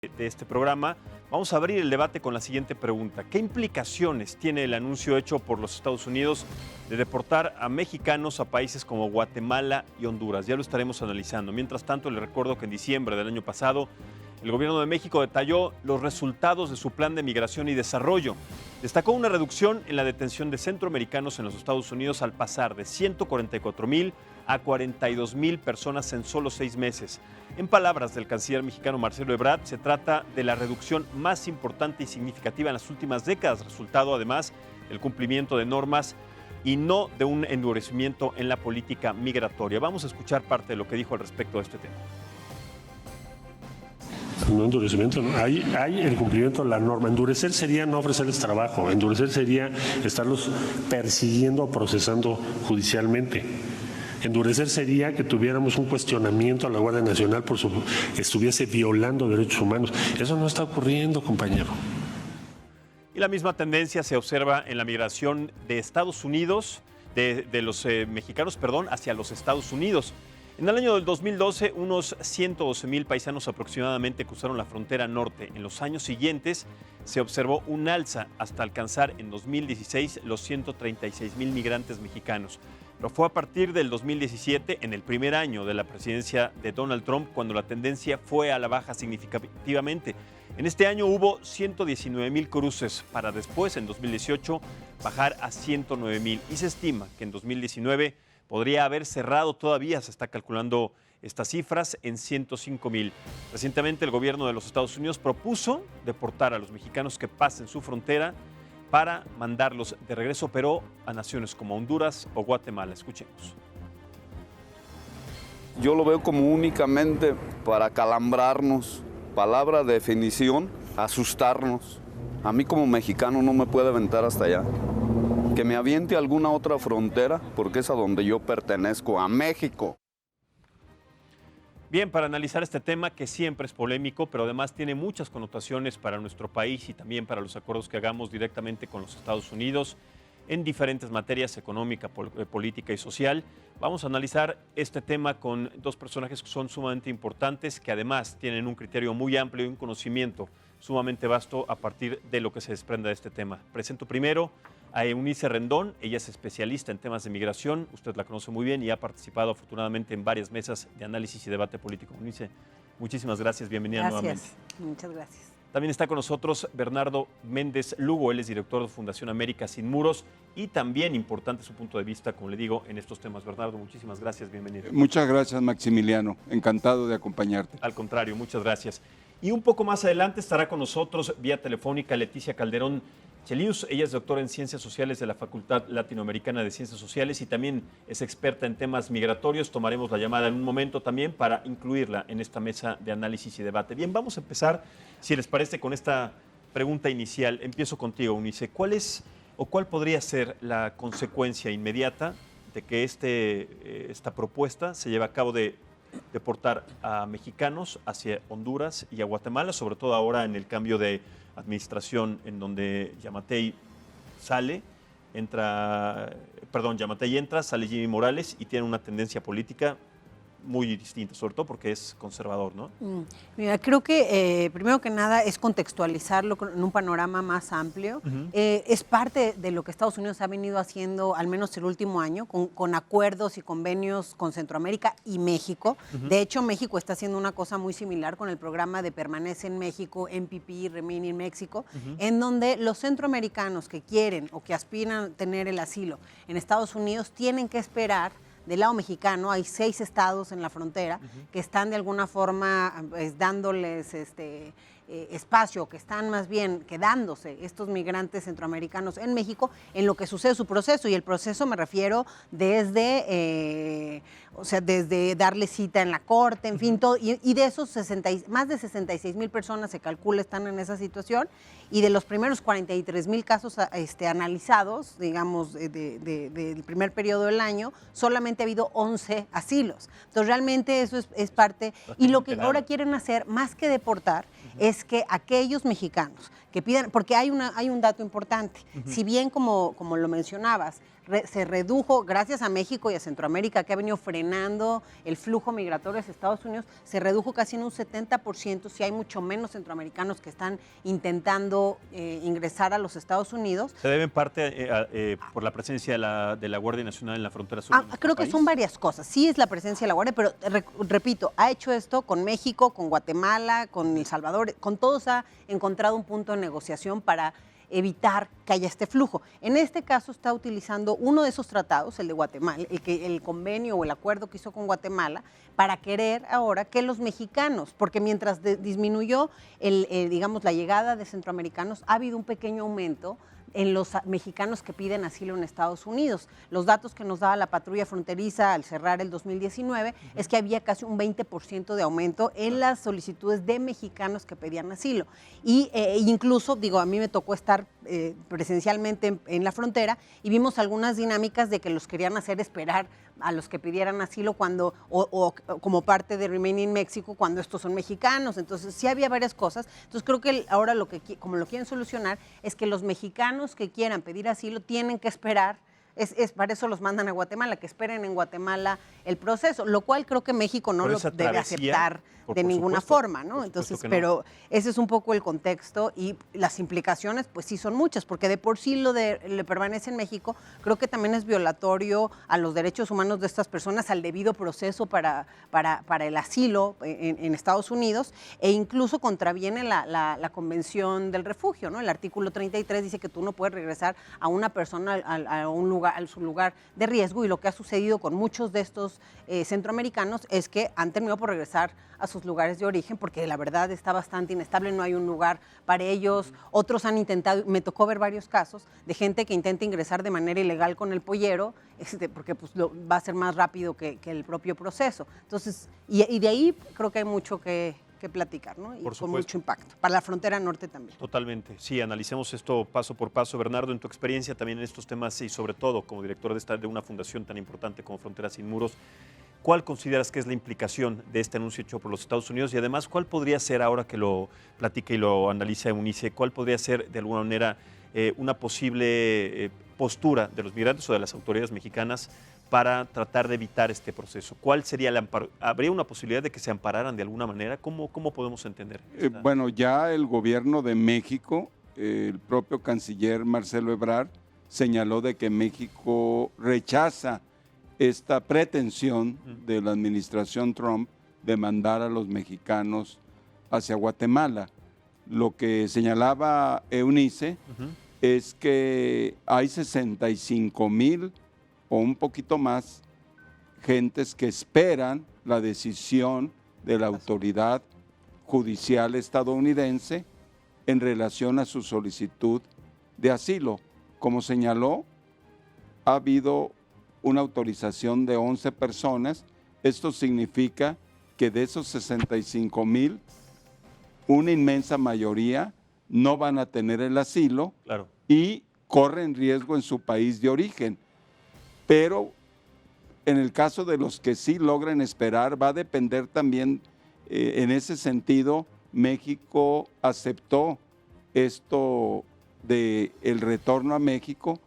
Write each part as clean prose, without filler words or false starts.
de este programa, vamos a abrir el debate con la siguiente pregunta. ¿Qué implicaciones tiene el anuncio hecho por los Estados Unidos de deportar a mexicanos a países como Guatemala y Honduras? Ya lo estaremos analizando. Mientras tanto, les recuerdo que en diciembre del año pasado, el gobierno de México detalló los resultados de su plan de migración y desarrollo. Destacó una reducción en la detención de centroamericanos en los Estados Unidos al pasar de 144,000 a 42,000 personas en solo 6 meses. En palabras del canciller mexicano Marcelo Ebrard, se trata de la reducción más importante y significativa en las últimas décadas, resultado además del cumplimiento de normas y no de un endurecimiento en la política migratoria. Vamos a escuchar parte de lo que dijo al respecto de este tema. No endurecimiento, no. Hay el cumplimiento de la norma. Endurecer sería no ofrecerles trabajo, endurecer sería estarlos persiguiendo o procesando judicialmente. Endurecer sería que tuviéramos un cuestionamiento a la Guardia Nacional por que estuviese violando derechos humanos. Eso no está ocurriendo, compañero. Y la misma tendencia se observa en la migración de Estados Unidos, de los mexicanos, hacia los Estados Unidos. En el año del 2012, unos 112,000 paisanos aproximadamente cruzaron la frontera norte. En los años siguientes se observó un alza hasta alcanzar en 2016 los 136,000 migrantes mexicanos. Pero fue a partir del 2017, en el primer año de la presidencia de Donald Trump, cuando la tendencia fue a la baja significativamente. En este año hubo 119,000 cruces para después, en 2018, bajar a 109,000. Y se estima que en 2019 podría haber cerrado todavía, se está calculando estas cifras, en 105,000. Recientemente el gobierno de los Estados Unidos propuso deportar a los mexicanos que pasen su frontera para mandarlos de regreso, pero a naciones como Honduras o Guatemala. Escuchemos. Yo lo veo como únicamente para calambrarnos, palabra de definición, asustarnos. A mí como mexicano no me puede aventar hasta allá. Que me aviente a alguna otra frontera, porque es a donde yo pertenezco, a México. Bien, para analizar este tema que siempre es polémico, pero además tiene muchas connotaciones para nuestro país y también para los acuerdos que hagamos directamente con los Estados Unidos en diferentes materias, económica, política y social. Vamos a analizar este tema con dos personajes que son sumamente importantes, que además tienen un criterio muy amplio y un conocimiento sumamente vasto a partir de lo que se desprenda de este tema. Presento primero a Eunice Rendón. Ella es especialista en temas de migración, usted la conoce muy bien y ha participado afortunadamente en varias mesas de análisis y debate político. Eunice, muchísimas gracias, bienvenida nuevamente. Muchas gracias. También está con nosotros Bernardo Méndez Lugo, él es director de Fundación América Sin Muros y también importante su punto de vista, como le digo, en estos temas. Bernardo, muchísimas gracias, bienvenido. Muchas gracias, Maximiliano, encantado de acompañarte. Al contrario, muchas gracias. Y un poco más adelante estará con nosotros vía telefónica Leticia Calderón Chelius. Ella es doctora en Ciencias Sociales de la Facultad Latinoamericana de Ciencias Sociales y también es experta en temas migratorios. Tomaremos la llamada en un momento también para incluirla en esta mesa de análisis y debate. Bien, vamos a empezar, si les parece, con esta pregunta inicial. Empiezo contigo, Eunice. ¿Cuál podría ser la consecuencia inmediata de que esta propuesta se lleve a cabo de deportar a mexicanos hacia Honduras y a Guatemala, sobre todo ahora en el cambio de administración en donde Yamatei entra, sale Jimmy Morales y tiene una tendencia política muy distinta, sobre todo porque es conservador, ¿no? Mira, creo que primero que nada es contextualizarlo en un panorama más amplio. Es parte de lo que Estados Unidos ha venido haciendo, al menos el último año, con acuerdos y convenios con Centroamérica y México. De hecho, México está haciendo una cosa muy similar con el programa de Permanece en México, MPP, Remain in México, en donde los centroamericanos que quieren o que aspiran a tener el asilo en Estados Unidos tienen que esperar. Del lado mexicano hay 6 estados en la frontera que están de alguna forma dándoles espacio, que están más bien quedándose estos migrantes centroamericanos en México en lo que sucede su proceso. Y el proceso me refiero desde darle cita en la corte, en fin, todo. Y de esos más de 66,000 personas se calcula están en esa situación. Y de los primeros 43,000 casos analizados, digamos, del primer periodo del año, solamente ha habido 11 asilos. Entonces, realmente eso es parte. Y lo que ahora quieren hacer, más que deportar, es que aquellos mexicanos que pidan, porque hay un dato importante, si bien como lo mencionabas, se redujo, gracias a México y a Centroamérica, que ha venido frenando el flujo migratorio hacia Estados Unidos, se redujo casi en un 70%, si hay mucho menos centroamericanos que están intentando ingresar a los Estados Unidos. ¿Se debe en parte por la presencia de la Guardia Nacional en la frontera sur de nuestro creo país? que son varias cosas. Sí es la presencia de la Guardia, pero repito, ha hecho esto con México, con Guatemala, con El Salvador, con todos ha encontrado un punto de negociación para evitar que haya este flujo. En este caso está utilizando uno de esos tratados, el de Guatemala, el convenio o el acuerdo que hizo con Guatemala, para querer ahora que los mexicanos, porque mientras disminuyó digamos, la llegada de centroamericanos, ha habido un pequeño aumento en los mexicanos que piden asilo en Estados Unidos. Los datos que nos daba la patrulla fronteriza al cerrar el 2019 es que había casi un 20% de aumento en las solicitudes de mexicanos que pedían asilo. Y incluso, digo, a mí me tocó estar presencialmente en la frontera y vimos algunas dinámicas de que los querían hacer esperar a los que pidieran asilo cuando o como parte de Remain in México cuando estos son mexicanos. Entonces sí había varias cosas. Entonces creo que ahora como lo quieren solucionar es que los mexicanos que quieran pedir asilo tienen que esperar. Para eso los mandan a Guatemala, que esperen en Guatemala el proceso, lo cual creo que México no lo debe aceptar de ninguna forma, ¿no? Entonces, pero ese es un poco el contexto y las implicaciones, pues sí son muchas, porque de por sí le permanece en México, creo que también es violatorio a los derechos humanos de estas personas, al debido proceso para el asilo en Estados Unidos, e incluso contraviene la Convención del Refugio, ¿no? El artículo 33 dice que tú no puedes regresar a una persona a un lugar, a su lugar de riesgo, y lo que ha sucedido con muchos de estos centroamericanos es que han terminado por regresar a sus lugares de origen porque la verdad está bastante inestable, no hay un lugar para ellos. Otros han intentado, me tocó ver varios casos de gente que intenta ingresar de manera ilegal con el pollero, porque pues, va a ser más rápido que el propio proceso. Entonces, y de ahí creo que hay mucho que platicar, ¿no? Y con mucho impacto. Para la frontera norte también. Totalmente. Sí, analicemos esto paso por paso. Bernardo, en tu experiencia también en estos temas y sobre todo como director de una fundación tan importante como Fronteras Sin Muros, ¿cuál consideras que es la implicación de este anuncio hecho por los Estados Unidos? Y además, ¿cuál podría ser, ahora que lo platique y lo analiza Eunice, cuál podría ser de alguna manera una posible postura de los migrantes o de las autoridades mexicanas para tratar de evitar este proceso? ¿Cuál sería el amparo? ¿Habría una posibilidad de que se ampararan de alguna manera? ¿Cómo podemos entender? Bueno, ya el gobierno de México, el propio canciller Marcelo Ebrard, señaló de que México rechaza esta pretensión de la administración Trump de mandar a los mexicanos hacia Guatemala. Lo que señalaba Eunice es que hay 65,000 o un poquito más gentes que esperan la decisión de la autoridad judicial estadounidense en relación a su solicitud de asilo. Como señaló, ha habido una autorización de 11 personas. Esto significa que de esos 65,000, una inmensa mayoría no van a tener el asilo y corren riesgo en su país de origen. Pero en el caso de los que sí logren esperar, va a depender también, en ese sentido, México aceptó esto del retorno a México,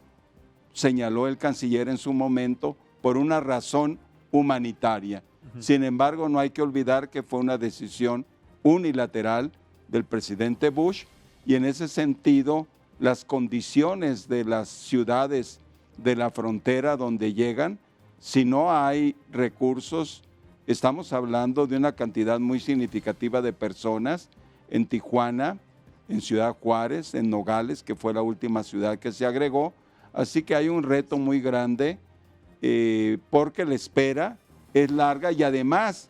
señaló el canciller en su momento, por una razón humanitaria. Sin embargo, no hay que olvidar que fue una decisión unilateral del presidente Bush y en ese sentido, las condiciones de las ciudades de la frontera donde llegan, si no hay recursos, estamos hablando de una cantidad muy significativa de personas en Tijuana, en Ciudad Juárez, en Nogales, que fue la última ciudad que se agregó. Así que hay un reto muy grande porque la espera es larga y además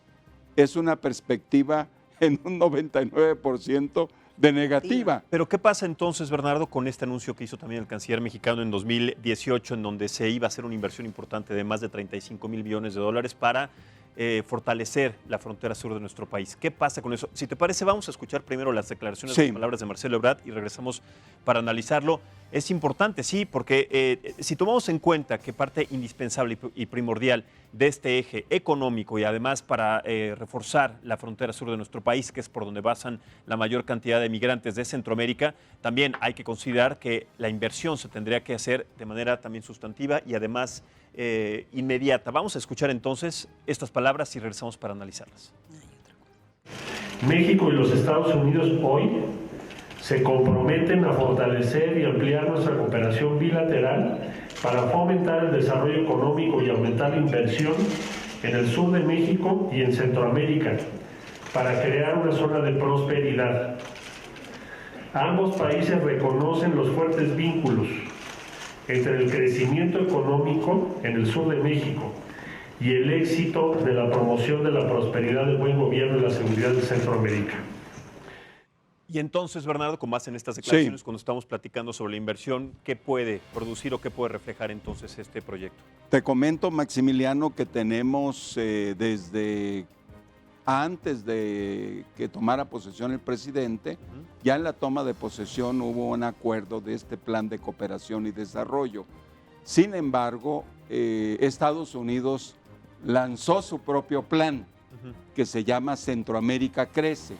es una perspectiva en un 99% de negativa. Pero ¿qué pasa entonces, Bernardo, con este anuncio que hizo también el canciller mexicano en 2018, en donde se iba a hacer una inversión importante de más de 35,000 millones de dólares para fortalecer la frontera sur de nuestro país? ¿Qué pasa con eso? Si te parece, vamos a escuchar primero las declaraciones, las palabras de Marcelo Ebrard y regresamos para analizarlo. Es importante, sí, porque si tomamos en cuenta que parte indispensable y primordial de este eje económico y además para reforzar la frontera sur de nuestro país, que es por donde pasan la mayor cantidad de migrantes de Centroamérica, también hay que considerar que la inversión se tendría que hacer de manera también sustantiva y además inmediata. Vamos a escuchar entonces estas palabras y regresamos para analizarlas. México y los Estados Unidos hoy se comprometen a fortalecer y ampliar nuestra cooperación bilateral para fomentar el desarrollo económico y aumentar la inversión en el sur de México y en Centroamérica, para crear una zona de prosperidad. Ambos países reconocen los fuertes vínculos entre el crecimiento económico en el sur de México y el éxito de la promoción de la prosperidad, del buen gobierno y la seguridad de Centroamérica. Y entonces, Bernardo, con base en estas declaraciones, cuando estamos platicando sobre la inversión, ¿qué puede producir o qué puede reflejar entonces este proyecto? Te comento, Maximiliano, que tenemos desde antes de que tomara posesión el presidente, ya en la toma de posesión hubo un acuerdo de este plan de cooperación y desarrollo. Sin embargo, Estados Unidos lanzó su propio plan, que se llama Centroamérica Crece.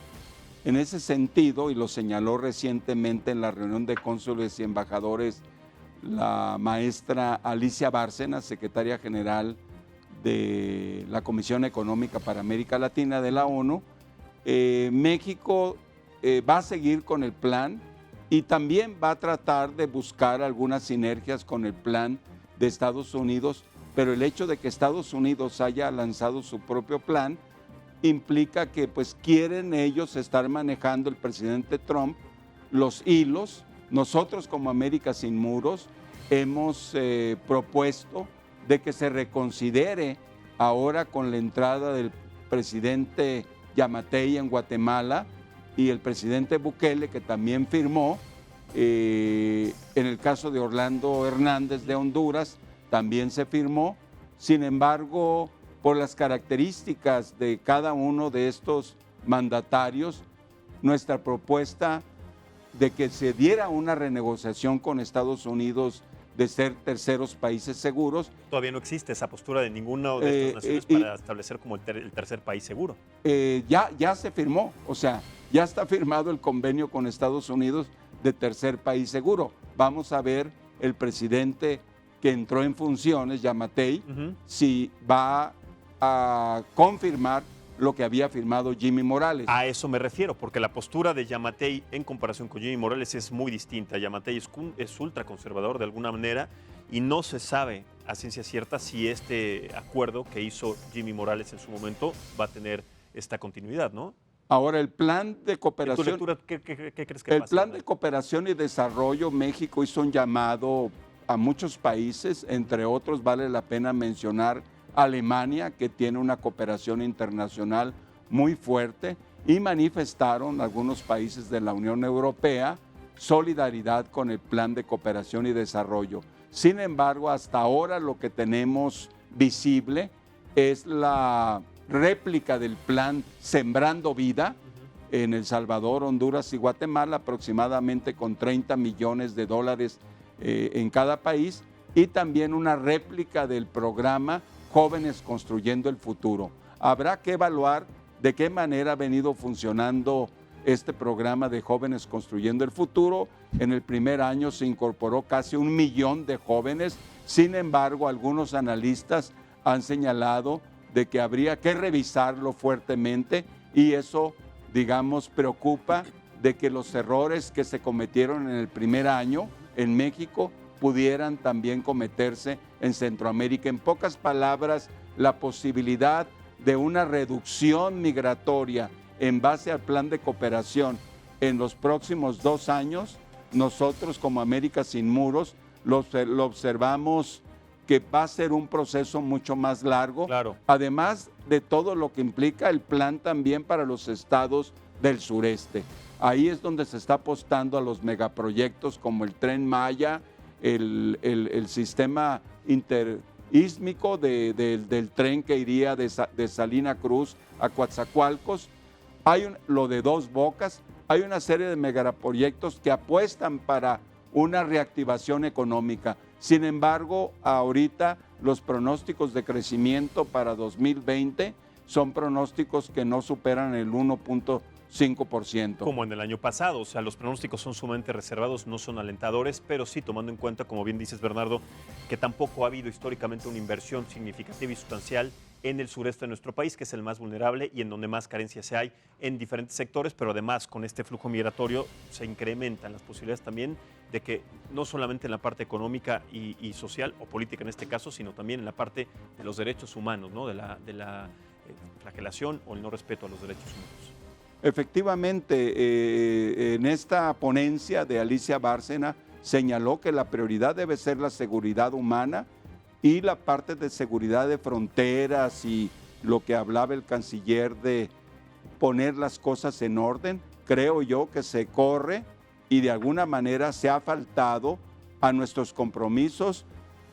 En ese sentido, y lo señaló recientemente en la reunión de cónsules y embajadores la maestra Alicia Bárcena, secretaria general de la Comisión Económica para América Latina de la ONU, México va a seguir con el plan y también va a tratar de buscar algunas sinergias con el plan de Estados Unidos, pero el hecho de que Estados Unidos haya lanzado su propio plan implica que pues quieren ellos estar manejando, el presidente Trump, los hilos. Nosotros como América Sin Muros hemos propuesto de que se reconsidere ahora con la entrada del presidente Yamatei en Guatemala y el presidente Bukele, que también firmó, en el caso de Orlando Hernández de Honduras, también se firmó. Sin embargo, por las características de cada uno de estos mandatarios, nuestra propuesta de que se diera una renegociación con Estados Unidos de ser terceros países seguros. Todavía no existe esa postura de ninguna de estas naciones para establecer como el tercer país seguro. Ya se firmó, o sea, ya está firmado el convenio con Estados Unidos de tercer país seguro. Vamos a ver el presidente que entró en funciones, Yamatei, si va a confirmar lo que había firmado Jimmy Morales. A eso me refiero, porque la postura de Yamatei en comparación con Jimmy Morales es muy distinta. Yamatei es ultraconservador de alguna manera y no se sabe a ciencia cierta si este acuerdo que hizo Jimmy Morales en su momento va a tener esta continuidad, ¿no? Ahora, el plan de cooperación... ¿En tu lectura qué crees que pasa? El plan de cooperación y desarrollo, México hizo un llamado a muchos países, entre otros vale la pena mencionar Alemania, que tiene una cooperación internacional muy fuerte, y manifestaron algunos países de la Unión Europea solidaridad con el plan de cooperación y desarrollo. Sin embargo, hasta ahora lo que tenemos visible es la réplica del plan Sembrando Vida en El Salvador, Honduras y Guatemala, aproximadamente con 30 millones de dólares en cada país, y también una réplica del programa Jóvenes Construyendo el Futuro. Habrá que evaluar de qué manera ha venido funcionando este programa de Jóvenes Construyendo el Futuro. En el primer año se incorporó casi 1 millón de jóvenes. Sin embargo, algunos analistas han señalado de que habría que revisarlo fuertemente y eso, digamos, preocupa de que los errores que se cometieron en el primer año en México pudieran también cometerse en Centroamérica. En pocas palabras, la posibilidad de una reducción migratoria en base al plan de cooperación en los próximos 2 años, nosotros como América Sin Muros lo observamos que va a ser un proceso mucho más largo, claro. Además de todo lo que implica el plan también para los estados del sureste. Ahí es donde se está apostando a los megaproyectos como el Tren Maya, el sistema interísmico del tren que iría de Salina Cruz a Coatzacoalcos. Hay lo de Dos Bocas, hay una serie de megaproyectos que apuestan para una reactivación económica. Sin embargo, ahorita los pronósticos de crecimiento para 2020 son pronósticos que no superan el 1.5%. Como en el año pasado, o sea, los pronósticos son sumamente reservados, no son alentadores, pero sí tomando en cuenta, como bien dices, Bernardo, que tampoco ha habido históricamente una inversión significativa y sustancial en el sureste de nuestro país, que es el más vulnerable y en donde más carencias se hay en diferentes sectores, pero además con este flujo migratorio se incrementan las posibilidades también de que no solamente en la parte económica y social o política en este caso, sino también en la parte de los derechos humanos, ¿no? de la flagelación o el no respeto a los derechos humanos. Efectivamente, en esta ponencia de Alicia Bárcena señaló que la prioridad debe ser la seguridad humana y la parte de seguridad de fronteras y lo que hablaba el canciller de poner las cosas en orden. Creo yo que se corre y de alguna manera se ha faltado a nuestros compromisos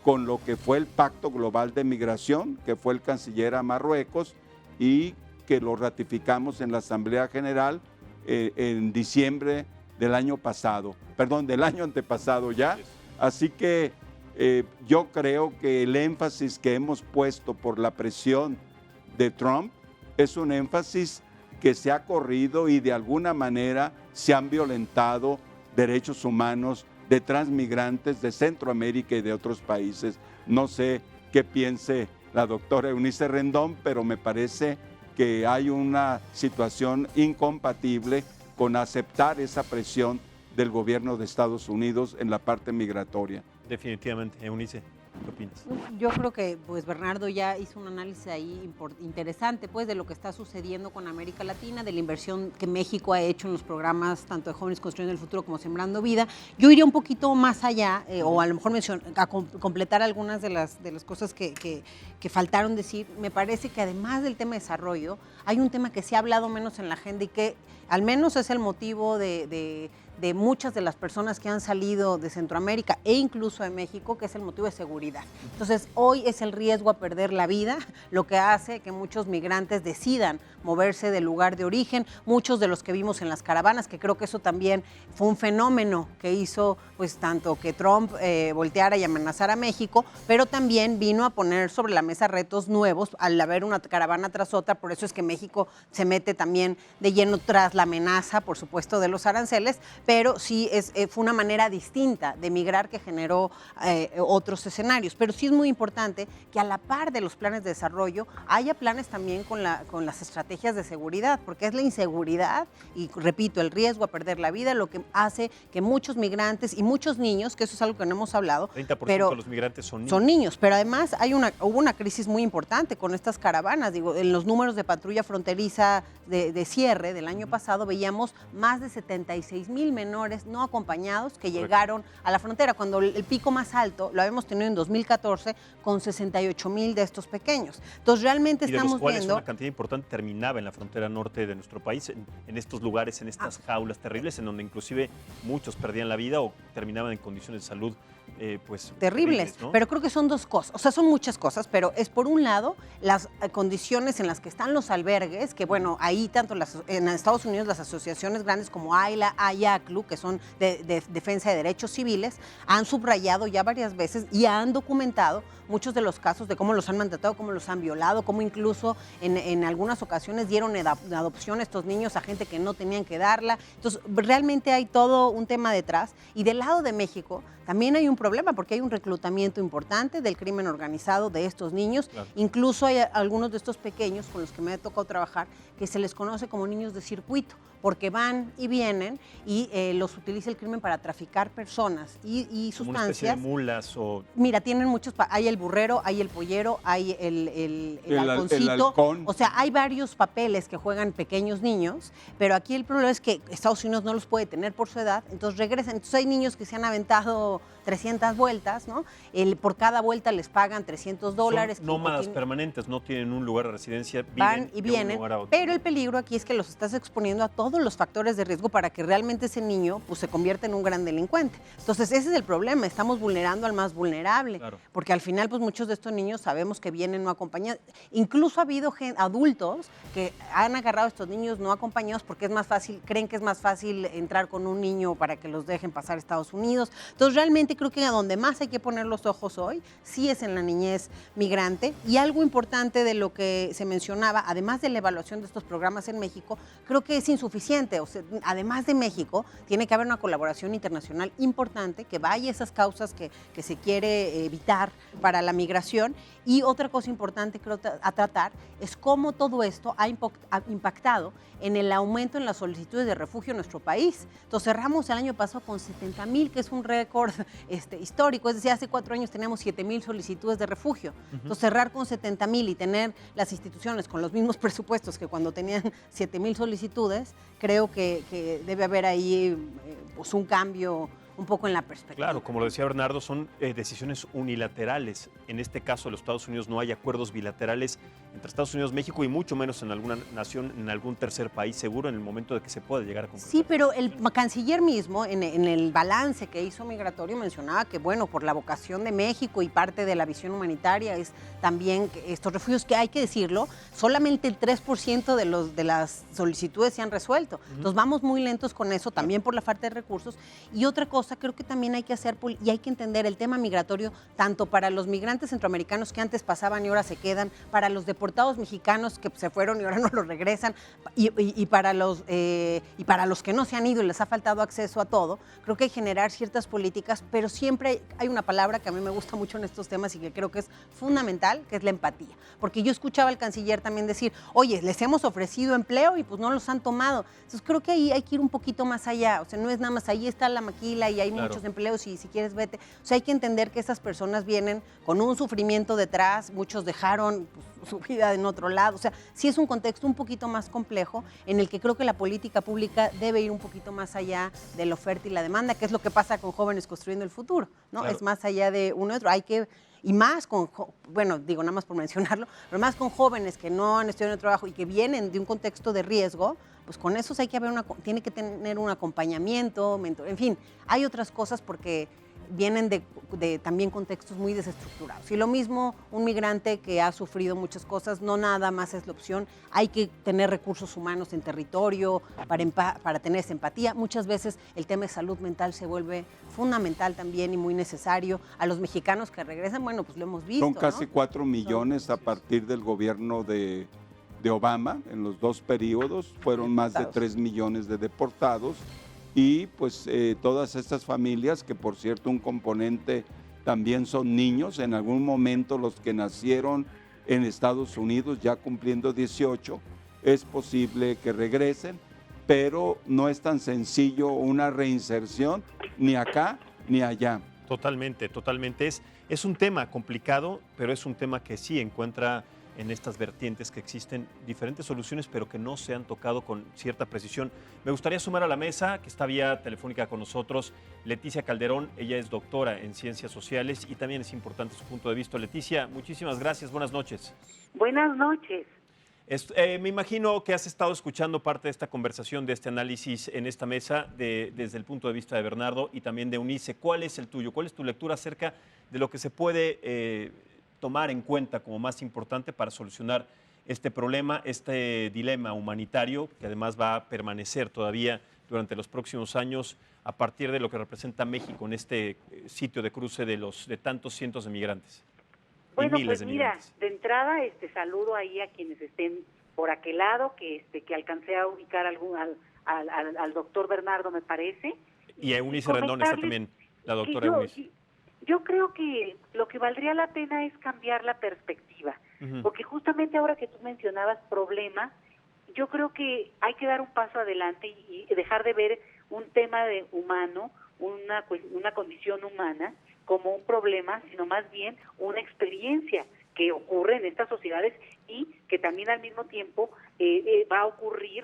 con lo que fue el Pacto Global de Migración, que fue el canciller a Marruecos y que lo ratificamos en la Asamblea General en diciembre del año pasado, perdón, del año antepasado ya. Así que yo creo que el énfasis que hemos puesto por la presión de Trump es un énfasis que se ha corrido y de alguna manera se han violentado derechos humanos de transmigrantes de Centroamérica y de otros países. No sé qué piense la doctora Eunice Rendón, pero me parece que hay una situación incompatible con aceptar esa presión del gobierno de Estados Unidos en la parte migratoria. Definitivamente, Eunice, ¿qué opinas? Yo creo que pues Bernardo ya hizo un análisis ahí interesante pues de lo que está sucediendo con América Latina, de la inversión que México ha hecho en los programas tanto de Jóvenes Construyendo el Futuro como Sembrando Vida. Yo iría un poquito más allá o a lo mejor completar algunas de las cosas que faltaron decir. Me parece que además del tema de desarrollo, hay un tema que se ha hablado menos en la agenda y que al menos es el motivo de muchas de las personas que han salido de Centroamérica e incluso de México, que es el motivo de seguridad. Entonces, hoy es el riesgo a perder la vida, lo que hace que muchos migrantes decidan moverse del lugar de origen, muchos de los que vimos en las caravanas, que creo que eso también fue un fenómeno que hizo pues tanto que Trump volteara y amenazara a México, pero también vino a poner sobre la mesa retos nuevos al haber una caravana tras otra. Por eso es que México se mete también de lleno tras la amenaza, por supuesto, de los aranceles, pero sí fue una manera distinta de migrar que generó otros escenarios. Pero sí es muy importante que a la par de los planes de desarrollo haya planes también con las estrategias de seguridad, porque es la inseguridad y, repito, el riesgo a perder la vida lo que hace que muchos migrantes y muchos niños, que eso es algo que no hemos hablado, 30% de los migrantes son niños. Son niños, pero además hubo una crisis muy importante con estas caravanas. Digo, en los números de patrulla fronteriza de cierre del año pasado veíamos más de 76,000 menores no acompañados que llegaron a la frontera, cuando el pico más alto lo habíamos tenido en 2014 con 68,000 de estos pequeños. Entonces realmente y de estamos los cuales viendo una cantidad importante terminaba en la frontera norte de nuestro país, en estos lugares, en estas jaulas terribles, en donde inclusive muchos perdían la vida o terminaban en condiciones de salud pues terribles, ¿no? Pero creo que son dos cosas, o sea, son muchas cosas, pero es por un lado las condiciones en las que están los albergues, que bueno, ahí tanto en Estados Unidos las asociaciones grandes como AILA, AYACLU, que son de defensa de derechos civiles, han subrayado ya varias veces y han documentado muchos de los casos de cómo los han maltratado, cómo los han violado, cómo incluso en algunas ocasiones dieron adopción a estos niños a gente que no tenían que darla. Entonces, realmente hay todo un tema detrás. Y del lado de México también hay un problema porque hay un reclutamiento importante del crimen organizado de estos niños. Claro. Incluso hay algunos de estos pequeños con los que me ha tocado trabajar que se les conoce como niños de circuito, porque van y vienen y los utiliza el crimen para traficar personas y sustancias. Una especie de mulas o... Mira, tienen muchos, hay el burrero, hay el pollero, hay el halconcito. El halcón. O sea, hay varios papeles que juegan pequeños niños, pero aquí el problema es que Estados Unidos no los puede tener por su edad, entonces regresan. Entonces hay niños que se han aventado 300 vueltas, ¿no? Por cada vuelta les pagan $300. Son nómadas permanentes, no tienen un lugar de residencia, van y vienen, pero el peligro aquí es que los estás exponiendo a todos los factores de riesgo para que realmente ese niño pues, se convierta en un gran delincuente. Entonces ese es el problema, estamos vulnerando al más vulnerable, claro. Porque al final pues muchos de estos niños sabemos que vienen no acompañados. Incluso ha habido adultos que han agarrado a estos niños no acompañados porque es más fácil, creen que es más fácil entrar con un niño para que los dejen pasar a Estados Unidos. Entonces realmente realmente creo que a donde más hay que poner los ojos hoy sí es en la niñez migrante. Y algo importante de lo que se mencionaba, además de la evaluación de estos programas en México, creo que es insuficiente. O sea, además de México, tiene que haber una colaboración internacional importante que vaya a esas causas que se quiere evitar para la migración. Y otra cosa importante creo a tratar es cómo todo esto ha impactado en el aumento en las solicitudes de refugio en nuestro país. Entonces cerramos el año pasado con 70,000, que es un récord histórico. Es decir, hace 4 años teníamos 7,000 solicitudes de refugio. Entonces cerrar con 70,000 y tener las instituciones con los mismos presupuestos que cuando tenían 7,000 solicitudes, creo que debe haber ahí pues un cambio un poco en la perspectiva. Claro, como lo decía Bernardo, son decisiones unilaterales. En este caso, en los Estados Unidos no hay acuerdos bilaterales entre Estados Unidos, México y mucho menos en alguna nación, en algún tercer país seguro en el momento de que se pueda llegar a concretar. Sí, pero el canciller mismo, en el balance que hizo migratorio, mencionaba que, bueno, por la vocación de México y parte de la visión humanitaria es también que estos refugios, que hay que decirlo, solamente el 3% de las solicitudes se han resuelto. Entonces vamos muy lentos con eso, también por la falta de recursos. Y otra cosa, creo que también hay que hacer, y hay que entender el tema migratorio, tanto para los migrantes centroamericanos que antes pasaban y ahora se quedan, para los deportados mexicanos que se fueron y ahora no los regresan, y para los que no se han ido y les ha faltado acceso a todo. Creo que hay que generar ciertas políticas, pero siempre hay una palabra que a mí me gusta mucho en estos temas y que creo que es fundamental, que es la empatía. Porque yo escuchaba al canciller también decir, oye, les hemos ofrecido empleo y pues no los han tomado. Entonces creo que ahí hay que ir un poquito más allá. O sea, no es nada más ahí está la maquila y hay muchos empleos y si quieres vete. O sea, hay que entender que esas personas vienen con un sufrimiento detrás, muchos dejaron pues, su vida en otro lado. O sea, sí es un contexto un poquito más complejo en el que creo que la política pública debe ir un poquito más allá de la oferta y la demanda, que es lo que pasa con Jóvenes Construyendo el Futuro, ¿no? Claro. Es más allá de uno y otro. Hay que, y más con, bueno, digo nada más por mencionarlo, pero más con jóvenes que no han estudiado en el trabajo y que vienen de un contexto de riesgo, pues con esos hay que haber tiene que tener un acompañamiento, mentor, en fin, hay otras cosas porque vienen de también contextos muy desestructurados. Y lo mismo, un migrante que ha sufrido muchas cosas, no nada más es la opción, hay que tener recursos humanos en territorio para tener esa empatía. Muchas veces el tema de salud mental se vuelve fundamental también y muy necesario. A los mexicanos que regresan, bueno, pues lo hemos visto. Son casi ¿no? 4 millones a partir del gobierno de Obama, en los 2 periodos, fueron más de 3 millones de deportados. Y pues todas estas familias, que por cierto un componente también son niños, en algún momento los que nacieron en Estados Unidos ya cumpliendo 18, es posible que regresen, pero no es tan sencillo una reinserción ni acá ni allá. Totalmente, totalmente. Es un tema complicado, pero es un tema que sí encuentra en estas vertientes que existen diferentes soluciones, pero que no se han tocado con cierta precisión. Me gustaría sumar a la mesa, que está vía telefónica con nosotros, Leticia Calderón. Ella es doctora en Ciencias Sociales y también es importante su punto de vista. Leticia, muchísimas gracias. Buenas noches. Buenas noches. Me imagino que has estado escuchando parte de esta conversación, de este análisis en esta mesa, desde el punto de vista de Bernardo y también de Eunice. ¿Cuál es el tuyo? ¿Cuál es tu lectura acerca de lo que se puede tomar en cuenta como más importante para solucionar este problema, este dilema humanitario que además va a permanecer todavía durante los próximos años a partir de lo que representa México en este sitio de cruce de tantos cientos de migrantes? Bueno, miles pues de mira, migrantes. de entrada saludo ahí a quienes estén por aquel lado, que alcancé a ubicar al doctor Bernardo, me parece. Y Eunice Rendón está también, la doctora Eunice. Yo creo que lo que valdría la pena es cambiar la perspectiva, porque justamente ahora que tú mencionabas problemas, yo creo que hay que dar un paso adelante y dejar de ver un tema de humano, una condición humana como un problema, sino más bien una experiencia que ocurre en estas sociedades y que también al mismo tiempo va a ocurrir,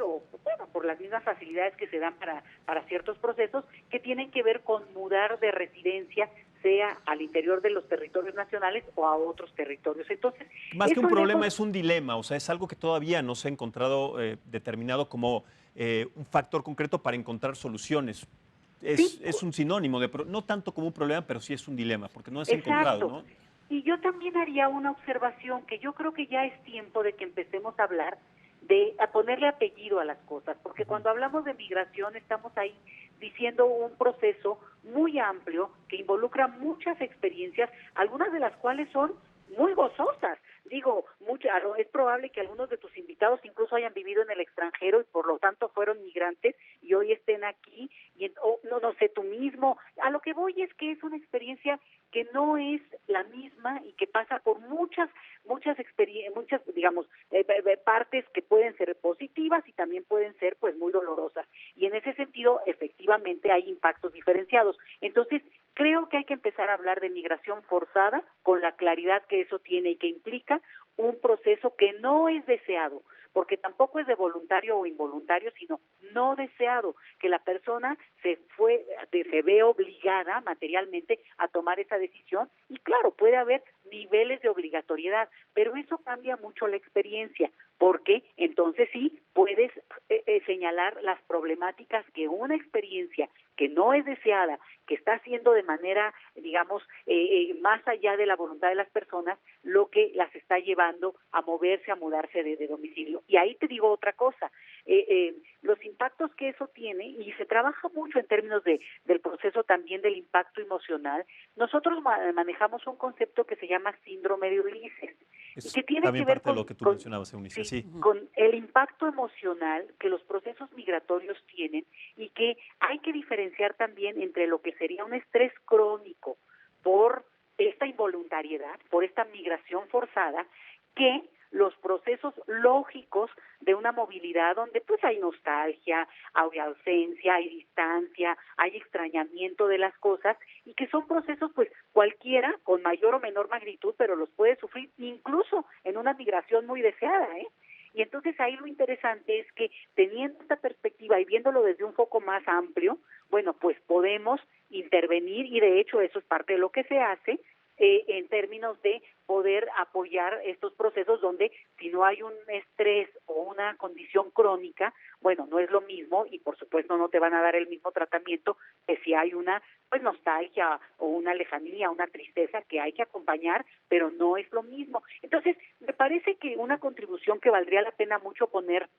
por las mismas facilidades que se dan para ciertos procesos que tienen que ver con mudar de residencia, sea al interior de los territorios nacionales o a otros territorios. Entonces, más que un problema, es un dilema, o sea, es algo que todavía no se ha encontrado determinado como un factor concreto para encontrar soluciones. Es un sinónimo, no tanto como un problema, pero sí es un dilema, porque no es encontrado, ¿no? Y yo también haría una observación que yo creo que ya es tiempo de que empecemos a hablar a ponerle apellido a las cosas, porque cuando hablamos de migración estamos ahí diciendo un proceso muy amplio que involucra muchas experiencias, algunas de las cuales son muy gozosas. Digo, es probable que algunos de tus invitados incluso hayan vivido en el extranjero y por lo tanto fueron migrantes y hoy estén aquí, no sé, tú mismo. A lo que voy es que es una experiencia que no es la misma y que pasa por muchas digamos, partes que pueden ser positivas y también pueden ser pues muy dolorosas. Y en ese sentido, efectivamente, hay impactos diferenciados. Entonces, creo que hay que empezar a hablar de migración forzada con la claridad que eso tiene y que implica un proceso que no es deseado, porque tampoco es de voluntario o involuntario, sino no deseado, que la persona se ve obligada materialmente a tomar esa decisión y claro, puede haber niveles de obligatoriedad, pero eso cambia mucho la experiencia, porque entonces sí puedes señalar las problemáticas que una experiencia que no es deseada, que está haciendo de manera, digamos, más allá de la voluntad de las personas, lo que las está llevando a moverse, a mudarse de domicilio. Y ahí te digo otra cosa, los impactos que eso tiene, y se trabaja mucho en términos del proceso también del impacto emocional. Nosotros manejamos un concepto que se llama síndrome de Ulises, y que tiene también que ver parte de lo que tú mencionabas, Eunice, sí. con el impacto emocional que los procesos migratorios tienen y que hay que diferenciar también entre lo que sería un estrés crónico por esta involuntariedad, por esta migración forzada, que los procesos lógicos de una movilidad donde pues hay nostalgia, hay ausencia, hay distancia, hay extrañamiento de las cosas y que son procesos pues cualquiera con mayor o menor magnitud, pero los puede sufrir incluso en una migración muy deseada, Y entonces ahí lo interesante es que teniendo esta perspectiva y viéndolo desde un foco más amplio, bueno, pues podemos intervenir y de hecho eso es parte de lo que se hace en términos de poder apoyar estos procesos donde si no hay un estrés o una condición crónica, bueno, no es lo mismo y por supuesto no te van a dar el mismo tratamiento que si hay una pues nostalgia o una lejanía, una tristeza que hay que acompañar, pero no es lo mismo. Entonces, me parece que una contribución que valdría la pena mucho poner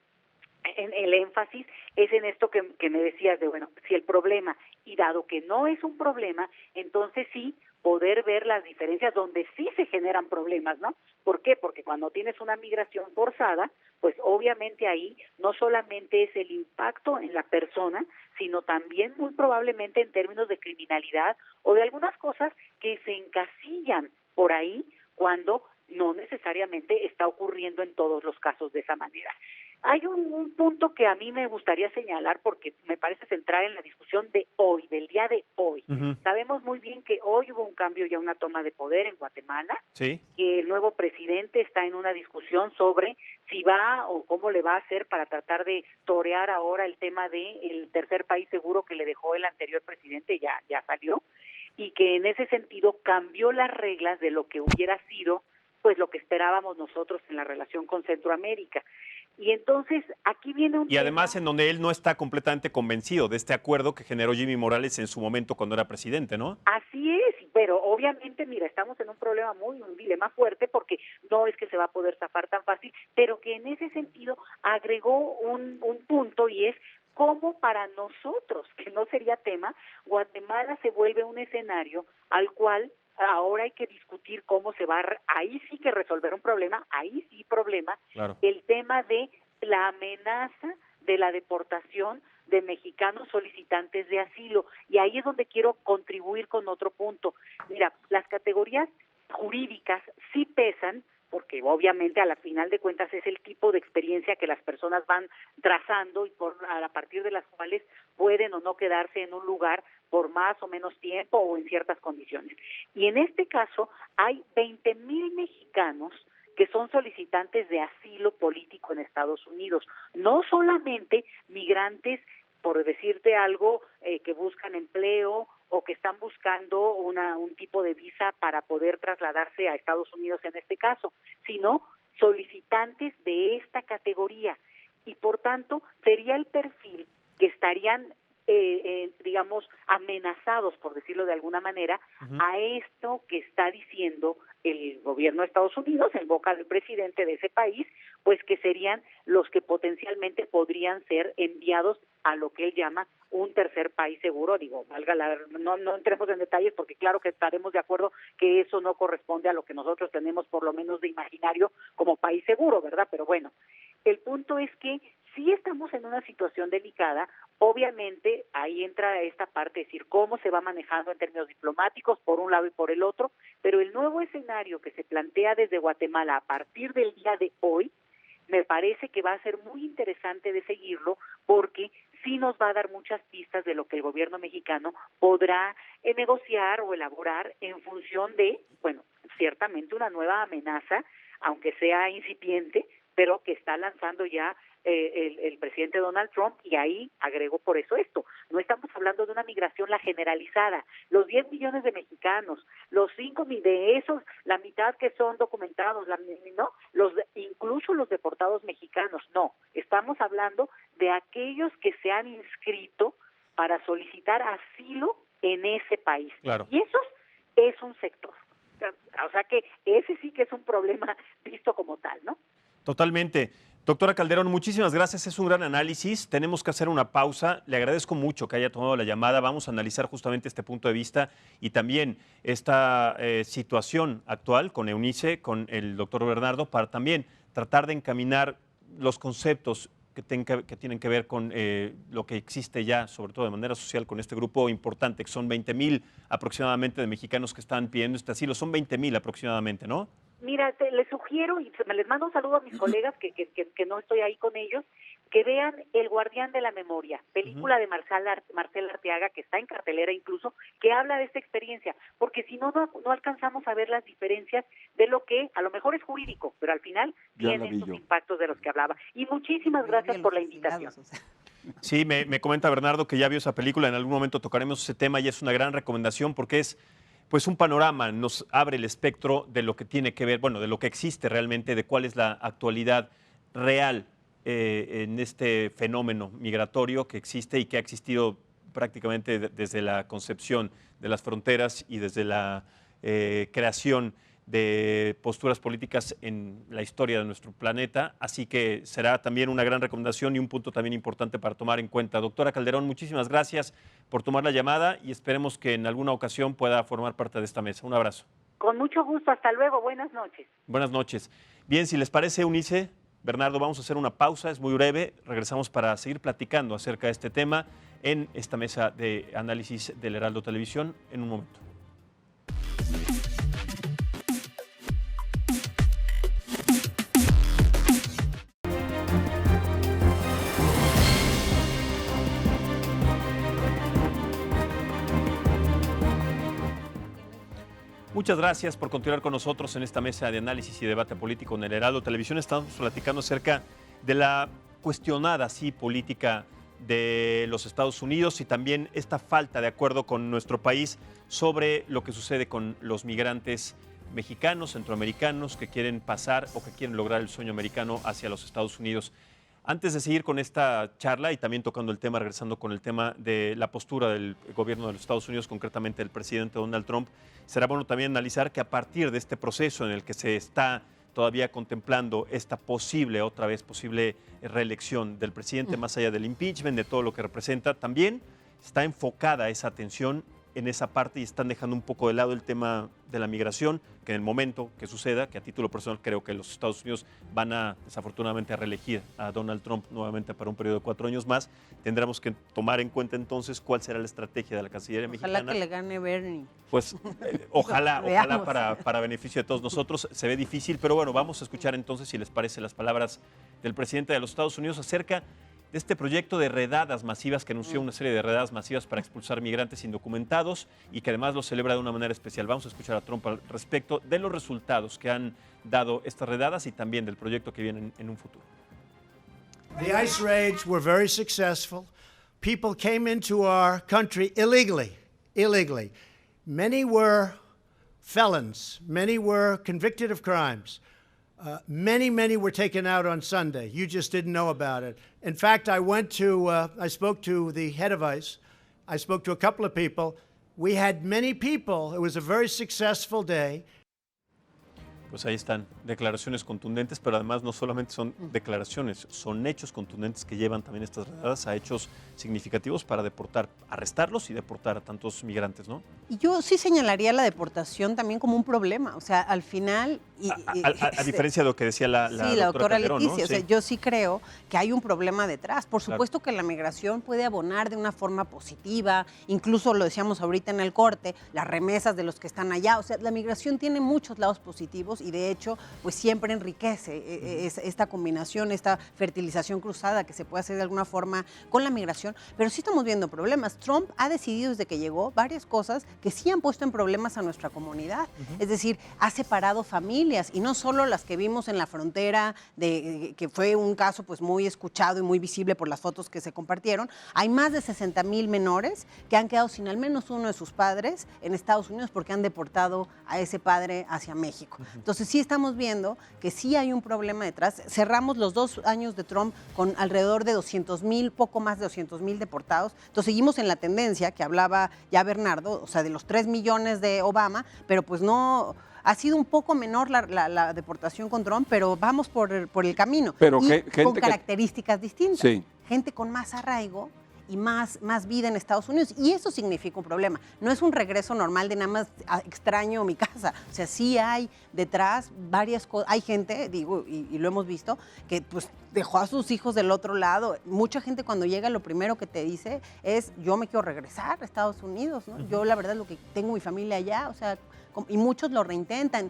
en el énfasis es en esto que me decías de, bueno, si el problema, y dado que no es un problema, entonces sí poder ver las diferencias donde sí se generan problemas, ¿no? ¿Por qué? Porque cuando tienes una migración forzada, pues obviamente ahí no solamente es el impacto en la persona, sino también muy probablemente en términos de criminalidad o de algunas cosas que se encasillan por ahí cuando no necesariamente está ocurriendo en todos los casos de esa manera. Hay un punto que a mí me gustaría señalar porque me parece central en la discusión de hoy, del día de hoy. Sabemos muy bien que hoy hubo un cambio y una toma de poder en Guatemala, ¿Sí? que el nuevo presidente está en una discusión sobre si va o cómo le va a hacer para tratar de torear ahora el tema de el tercer país seguro que le dejó el anterior presidente, ya salió, y que en ese sentido cambió las reglas de lo que hubiera sido pues lo que esperábamos nosotros en la relación con Centroamérica. Y entonces aquí viene un Y además tema, en donde él no está completamente convencido de este acuerdo que generó Jimmy Morales en su momento cuando era presidente, ¿no? así es, pero obviamente, mira, estamos en un dilema fuerte porque no es que se va a poder zafar tan fácil, pero que en ese sentido agregó un punto y es cómo para nosotros, que no sería tema, Guatemala se vuelve un escenario al cual ahora hay que discutir cómo se va ahí sí que resolver un problema, Claro. el tema de la amenaza de la deportación de mexicanos solicitantes de asilo. Y ahí es donde quiero contribuir con otro punto. Mira, las categorías jurídicas sí pesan, porque obviamente a la final de cuentas es el tipo de experiencia que las personas van trazando y a partir de las cuales pueden o no quedarse en un lugar por más o menos tiempo o en ciertas condiciones. Y en este caso hay 20,000 mexicanos que son solicitantes de asilo político en Estados Unidos, no solamente migrantes, por decirte algo, que buscan empleo o que están buscando un tipo de visa para poder trasladarse a Estados Unidos en este caso, sino solicitantes de esta categoría. Y por tanto, sería el perfil que estarían digamos, amenazados, por decirlo de alguna manera, a esto que está diciendo el gobierno de Estados Unidos en boca del presidente de ese país, pues que serían los que potencialmente podrían ser enviados a lo que él llama un tercer país seguro. Digo, no entremos en detalles porque claro que estaremos de acuerdo que eso no corresponde a lo que nosotros tenemos por lo menos de imaginario como país seguro, ¿verdad? Pero bueno, el punto es que sí estamos en una situación delicada. Obviamente ahí entra esta parte, es decir, cómo se va manejando en términos diplomáticos por un lado y por el otro, pero el nuevo escenario que se plantea desde Guatemala a partir del día de hoy, me parece que va a ser muy interesante de seguirlo porque sí nos va a dar muchas pistas de lo que el gobierno mexicano podrá negociar o elaborar en función de, bueno, ciertamente una nueva amenaza, aunque sea incipiente, pero que está lanzando ya el presidente Donald Trump, y ahí agrego por eso esto. No estamos hablando de una migración la generalizada, los 10 millones de mexicanos, los 5 de esos, la mitad que son documentados, ¿no? Incluso los deportados mexicanos, no. Estamos hablando de aquellos que se han inscrito para solicitar asilo en ese país. Claro. Y eso es un sector. O sea que ese sí que es un problema visto como tal, ¿no? Totalmente. Doctora Calderón, muchísimas gracias. Es un gran análisis. Tenemos que hacer una pausa. Le agradezco mucho que haya tomado la llamada. Vamos a analizar justamente este punto de vista y también esta situación actual con Eunice, con el doctor Bernardo, para también tratar de encaminar los conceptos que tienen que ver con lo que existe ya, sobre todo de manera social, con este grupo importante, que son 20,000 aproximadamente de mexicanos que están pidiendo este asilo. Son 20,000 aproximadamente, ¿no? Mira, les sugiero, y me les mando un saludo a mis colegas que no estoy ahí con ellos, que vean El Guardián de la Memoria, película de Marcela Arteaga, que está en cartelera incluso, que habla de esta experiencia, porque si no alcanzamos a ver las diferencias de lo que a lo mejor es jurídico, pero al final tiene estos impactos de los que hablaba. Y muchísimas gracias por la invitación. Sí, me comenta Bernardo que ya vio esa película, en algún momento tocaremos ese tema y es una gran recomendación porque es pues un panorama, nos abre el espectro de lo que tiene que ver, bueno, de lo que existe realmente, de cuál es la actualidad real en este fenómeno migratorio que existe y que ha existido prácticamente desde la concepción de las fronteras y desde la creación de posturas políticas en la historia de nuestro planeta, así que será también una gran recomendación y un punto también importante para tomar en cuenta. Doctora Calderón, muchísimas gracias por tomar la llamada y esperemos que en alguna ocasión pueda formar parte de esta mesa. Un abrazo. Con mucho gusto, hasta luego, buenas noches. Buenas noches. Bien, si les parece, Eunice, Bernardo, vamos a hacer una pausa, es muy breve, regresamos para seguir platicando acerca de este tema en esta mesa de análisis del Heraldo Televisión en un momento. Muchas gracias por continuar con nosotros en esta mesa de análisis y debate político en el Heraldo Televisión. Estamos platicando acerca de la cuestionada política de los Estados Unidos y también esta falta de acuerdo con nuestro país sobre lo que sucede con los migrantes mexicanos, centroamericanos que quieren pasar o que quieren lograr el sueño americano hacia los Estados Unidos. Antes de seguir con esta charla y también tocando el tema, regresando con el tema de la postura del gobierno de los Estados Unidos, concretamente del presidente Donald Trump, será bueno también analizar que a partir de este proceso en el que se está todavía contemplando esta posible reelección del presidente, más allá del impeachment, de todo lo que representa, también está enfocada esa atención en esa parte y están dejando un poco de lado el tema de la migración, que en el momento que suceda, que a título personal creo que los Estados Unidos van a desafortunadamente a reelegir a Donald Trump nuevamente para un periodo de 4 años más, tendremos que tomar en cuenta entonces cuál será la estrategia de la Cancillería mexicana. Ojalá que le gane Bernie. Pues ojalá para beneficio de todos nosotros. Se ve difícil, pero bueno, vamos a escuchar entonces, si les parece, las palabras del presidente de los Estados Unidos acerca de este proyecto de redadas masivas que anunció una serie de redadas masivas para expulsar migrantes indocumentados y que además lo celebra de una manera especial. Vamos a escuchar a Trump al respecto de los resultados que han dado estas redadas y también del proyecto que viene en un futuro. The ICE raids were very successful. People came into our country illegally. Many were felons. Many were convicted of crimes. Many were taken out on Sunday. You just didn't know about it. In fact, I spoke to the head of ICE. I spoke to a couple of people. We had many people. It was a very successful day. Pues ahí están, declaraciones contundentes, pero además no solamente son declaraciones, son hechos contundentes que llevan también estas redadas a hechos significativos para deportar, arrestarlos y deportar a tantos migrantes, ¿no? Y yo sí señalaría la deportación también como un problema, o sea, al final... A diferencia de lo que decía la doctora Calderón, Leticia, ¿no? o sea, yo sí creo que hay un problema detrás. Por supuesto que la migración puede abonar de una forma positiva, incluso lo decíamos ahorita en el corte, las remesas de los que están allá, o sea, la migración tiene muchos lados positivos y de hecho, pues siempre enriquece esta combinación, esta fertilización cruzada que se puede hacer de alguna forma con la migración, pero sí estamos viendo problemas. Trump ha decidido desde que llegó varias cosas que sí han puesto en problemas a nuestra comunidad, es decir, ha separado familias y no solo las que vimos en la frontera, que fue un caso pues muy escuchado y muy visible por las fotos que se compartieron. Hay más de 60,000 menores que han quedado sin al menos uno de sus padres en Estados Unidos porque han deportado a ese padre hacia México. Entonces sí estamos viendo que sí hay un problema detrás. Cerramos los 2 años de Trump con alrededor de 200,000, poco más de 200,000 deportados. Entonces seguimos en la tendencia que hablaba ya Bernardo, o sea, de los 3 millones de Obama, pero pues no... Ha sido un poco menor la deportación con Trump, pero vamos por el camino. Pero y gente con características distintas. Sí. Gente con más arraigo y más vida en Estados Unidos. Y eso significa un problema. No es un regreso normal de nada más extraño mi casa. O sea, sí hay detrás varias cosas. Hay gente, digo, y lo hemos visto, que pues dejó a sus hijos del otro lado. Mucha gente cuando llega lo primero que te dice es, yo me quiero regresar a Estados Unidos, ¿no? Yo la verdad lo que tengo mi familia allá, o sea, y muchos lo reintentan.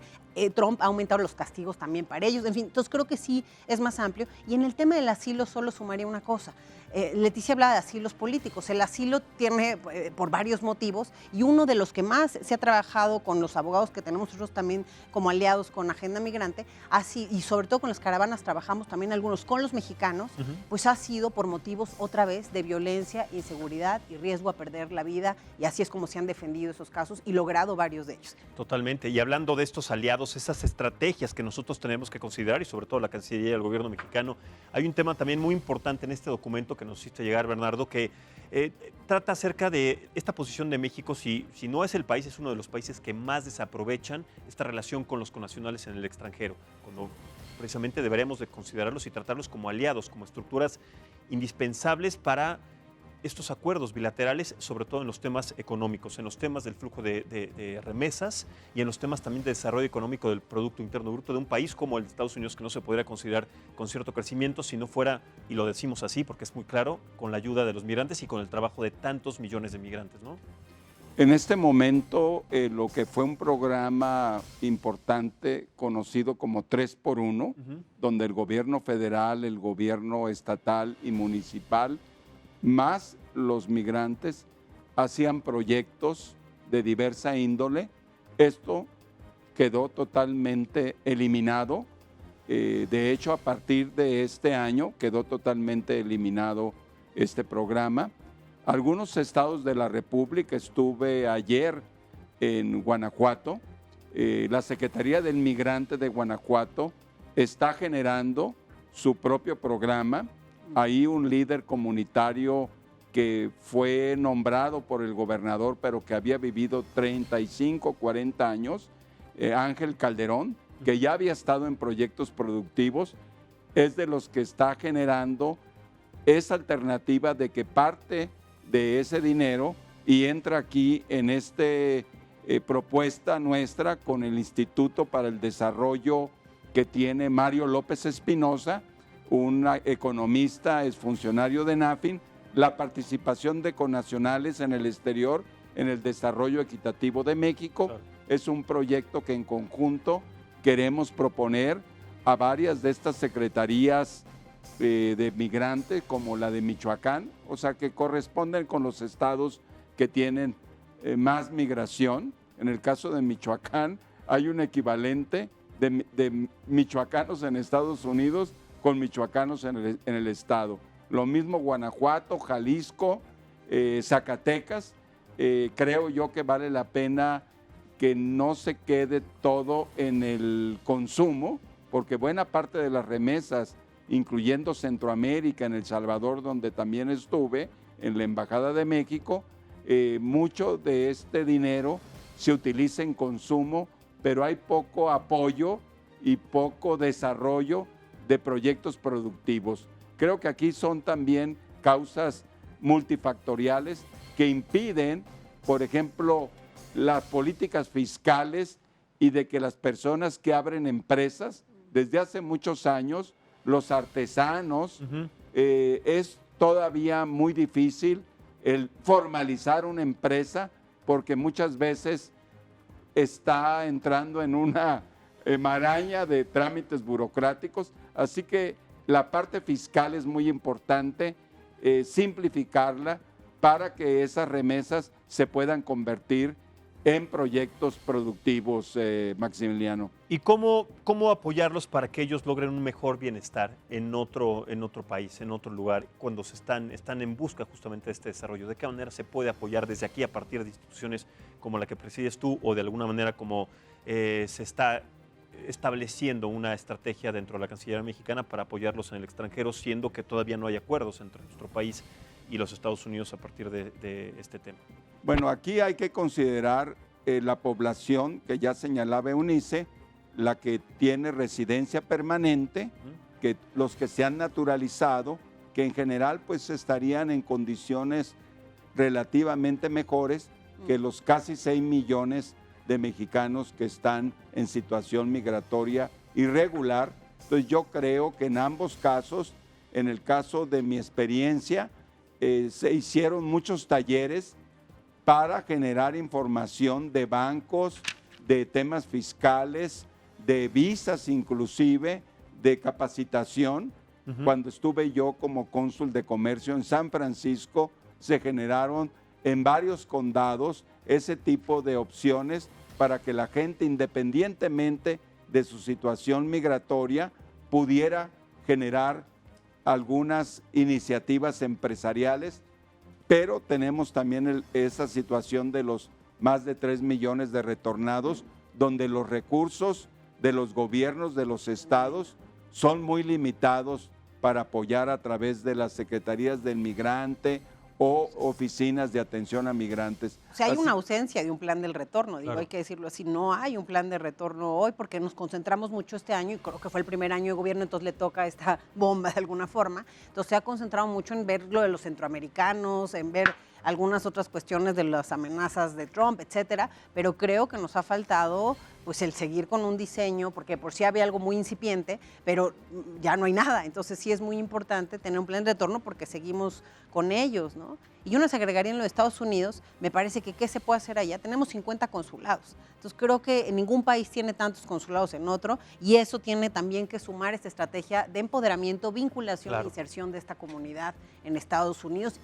Trump ha aumentado los castigos también para ellos, en fin, entonces creo que sí es más amplio. Y en el tema del asilo solo sumaría una cosa. Leticia hablaba de asilos políticos. El asilo tiene por varios motivos y uno de los que más se ha trabajado con los abogados que tenemos nosotros también como aliados con Agenda Migrante, así, y sobre todo con las caravanas trabajamos también algunos con los mexicanos, pues ha sido por motivos otra vez de violencia, inseguridad y riesgo a perder la vida, y así es como se han defendido esos casos y logrado varios de ellos. Totalmente. Y hablando de estos aliados, esas estrategias que nosotros tenemos que considerar, y sobre todo la Cancillería y el gobierno mexicano, hay un tema también muy importante en este documento que nos hiciste llegar, Bernardo, que trata acerca de esta posición de México, si no es el país, es uno de los países que más desaprovechan esta relación con los connacionales en el extranjero, cuando precisamente deberíamos de considerarlos y tratarlos como aliados, como estructuras indispensables para estos acuerdos bilaterales, sobre todo en los temas económicos, en los temas del flujo de remesas y en los temas también de desarrollo económico del Producto Interno Bruto de un país como el de Estados Unidos, que no se podría considerar con cierto crecimiento si no fuera, y lo decimos así porque es muy claro, con la ayuda de los migrantes y con el trabajo de tantos millones de migrantes, ¿no? En este momento, lo que fue un programa importante conocido como 3x1, donde el gobierno federal, el gobierno estatal y municipal, más los migrantes, hacían proyectos de diversa índole. Esto quedó totalmente eliminado. De hecho, a partir de este año quedó totalmente eliminado este programa. Algunos estados de la República, estuve ayer en Guanajuato, la Secretaría del Migrante de Guanajuato está generando su propio programa. Hay un líder comunitario que fue nombrado por el gobernador, pero que había vivido 35, 40 años, Ángel Calderón, que ya había estado en proyectos productivos, es de los que está generando esa alternativa de que parte de ese dinero y entra aquí en esta propuesta nuestra con el Instituto para el Desarrollo que tiene Mario López Espinosa, un economista, es funcionario de NAFIN, la participación de connacionales en el exterior en el desarrollo equitativo de México. Claro. Es un proyecto que en conjunto queremos proponer a varias de estas secretarías de migrantes, como la de Michoacán, o sea, que corresponden con los estados que tienen más migración. En el caso de Michoacán, hay un equivalente de michoacanos en Estados Unidos con michoacanos en el estado. Lo mismo Guanajuato, Jalisco, Zacatecas. Creo yo que vale la pena que no se quede todo en el consumo, porque buena parte de las remesas, incluyendo Centroamérica, en El Salvador, donde también estuve, en la Embajada de México, mucho de este dinero se utiliza en consumo, pero hay poco apoyo y poco desarrollo de proyectos productivos. Creo que aquí son también causas multifactoriales que impiden, por ejemplo, las políticas fiscales y de que las personas que abren empresas, desde hace muchos años, los artesanos, es todavía muy difícil el formalizar una empresa porque muchas veces está entrando en una maraña de trámites burocráticos. Así que la parte fiscal es muy importante, simplificarla para que esas remesas se puedan convertir en proyectos productivos, Maximiliano. ¿Y cómo apoyarlos para que ellos logren un mejor bienestar en otro país, en otro lugar, cuando están en busca justamente de este desarrollo? ¿De qué manera se puede apoyar desde aquí a partir de instituciones como la que presides tú o de alguna manera como se está estableciendo una estrategia dentro de la Cancillería mexicana para apoyarlos en el extranjero, siendo que todavía no hay acuerdos entre nuestro país y los Estados Unidos a partir de este tema? Bueno, aquí hay que considerar la población que ya señalaba Eunice, la que tiene residencia permanente, que los que se han naturalizado, que en general pues estarían en condiciones relativamente mejores que los casi 6 millones de mexicanos que están en situación migratoria irregular. Entonces yo creo que en ambos casos, en el caso de mi experiencia, se hicieron muchos talleres para generar información de bancos, de temas fiscales, de visas inclusive, de capacitación. Cuando estuve yo como cónsul de comercio en San Francisco, se generaron en varios condados ese tipo de opciones para que la gente, independientemente de su situación migratoria, pudiera generar algunas iniciativas empresariales, pero tenemos también esa situación de los más de 3 millones de retornados, donde los recursos de los gobiernos de los estados son muy limitados para apoyar a través de las secretarías del migrante o oficinas de atención a migrantes. O sea, hay una ausencia de un plan del retorno, digo, Claro. hay que decirlo así, no hay un plan de retorno hoy porque nos concentramos mucho este año y creo que fue el primer año de gobierno, entonces le toca esta bomba de alguna forma. Entonces se ha concentrado mucho en ver lo de los centroamericanos, en ver algunas otras cuestiones de las amenazas de Trump, etcétera, pero creo que nos ha faltado pues el seguir con un diseño, porque por sí había algo muy incipiente, pero ya no hay nada. Entonces sí es muy importante tener un plan de retorno porque seguimos con ellos, ¿no? Y yo nos agregaría en los Estados Unidos, me parece que ¿qué se puede hacer allá? Tenemos 50 consulados. Entonces creo que en ningún país tiene tantos consulados en otro y eso tiene también que sumar esta estrategia de empoderamiento, vinculación e inserción de esta comunidad en Estados Unidos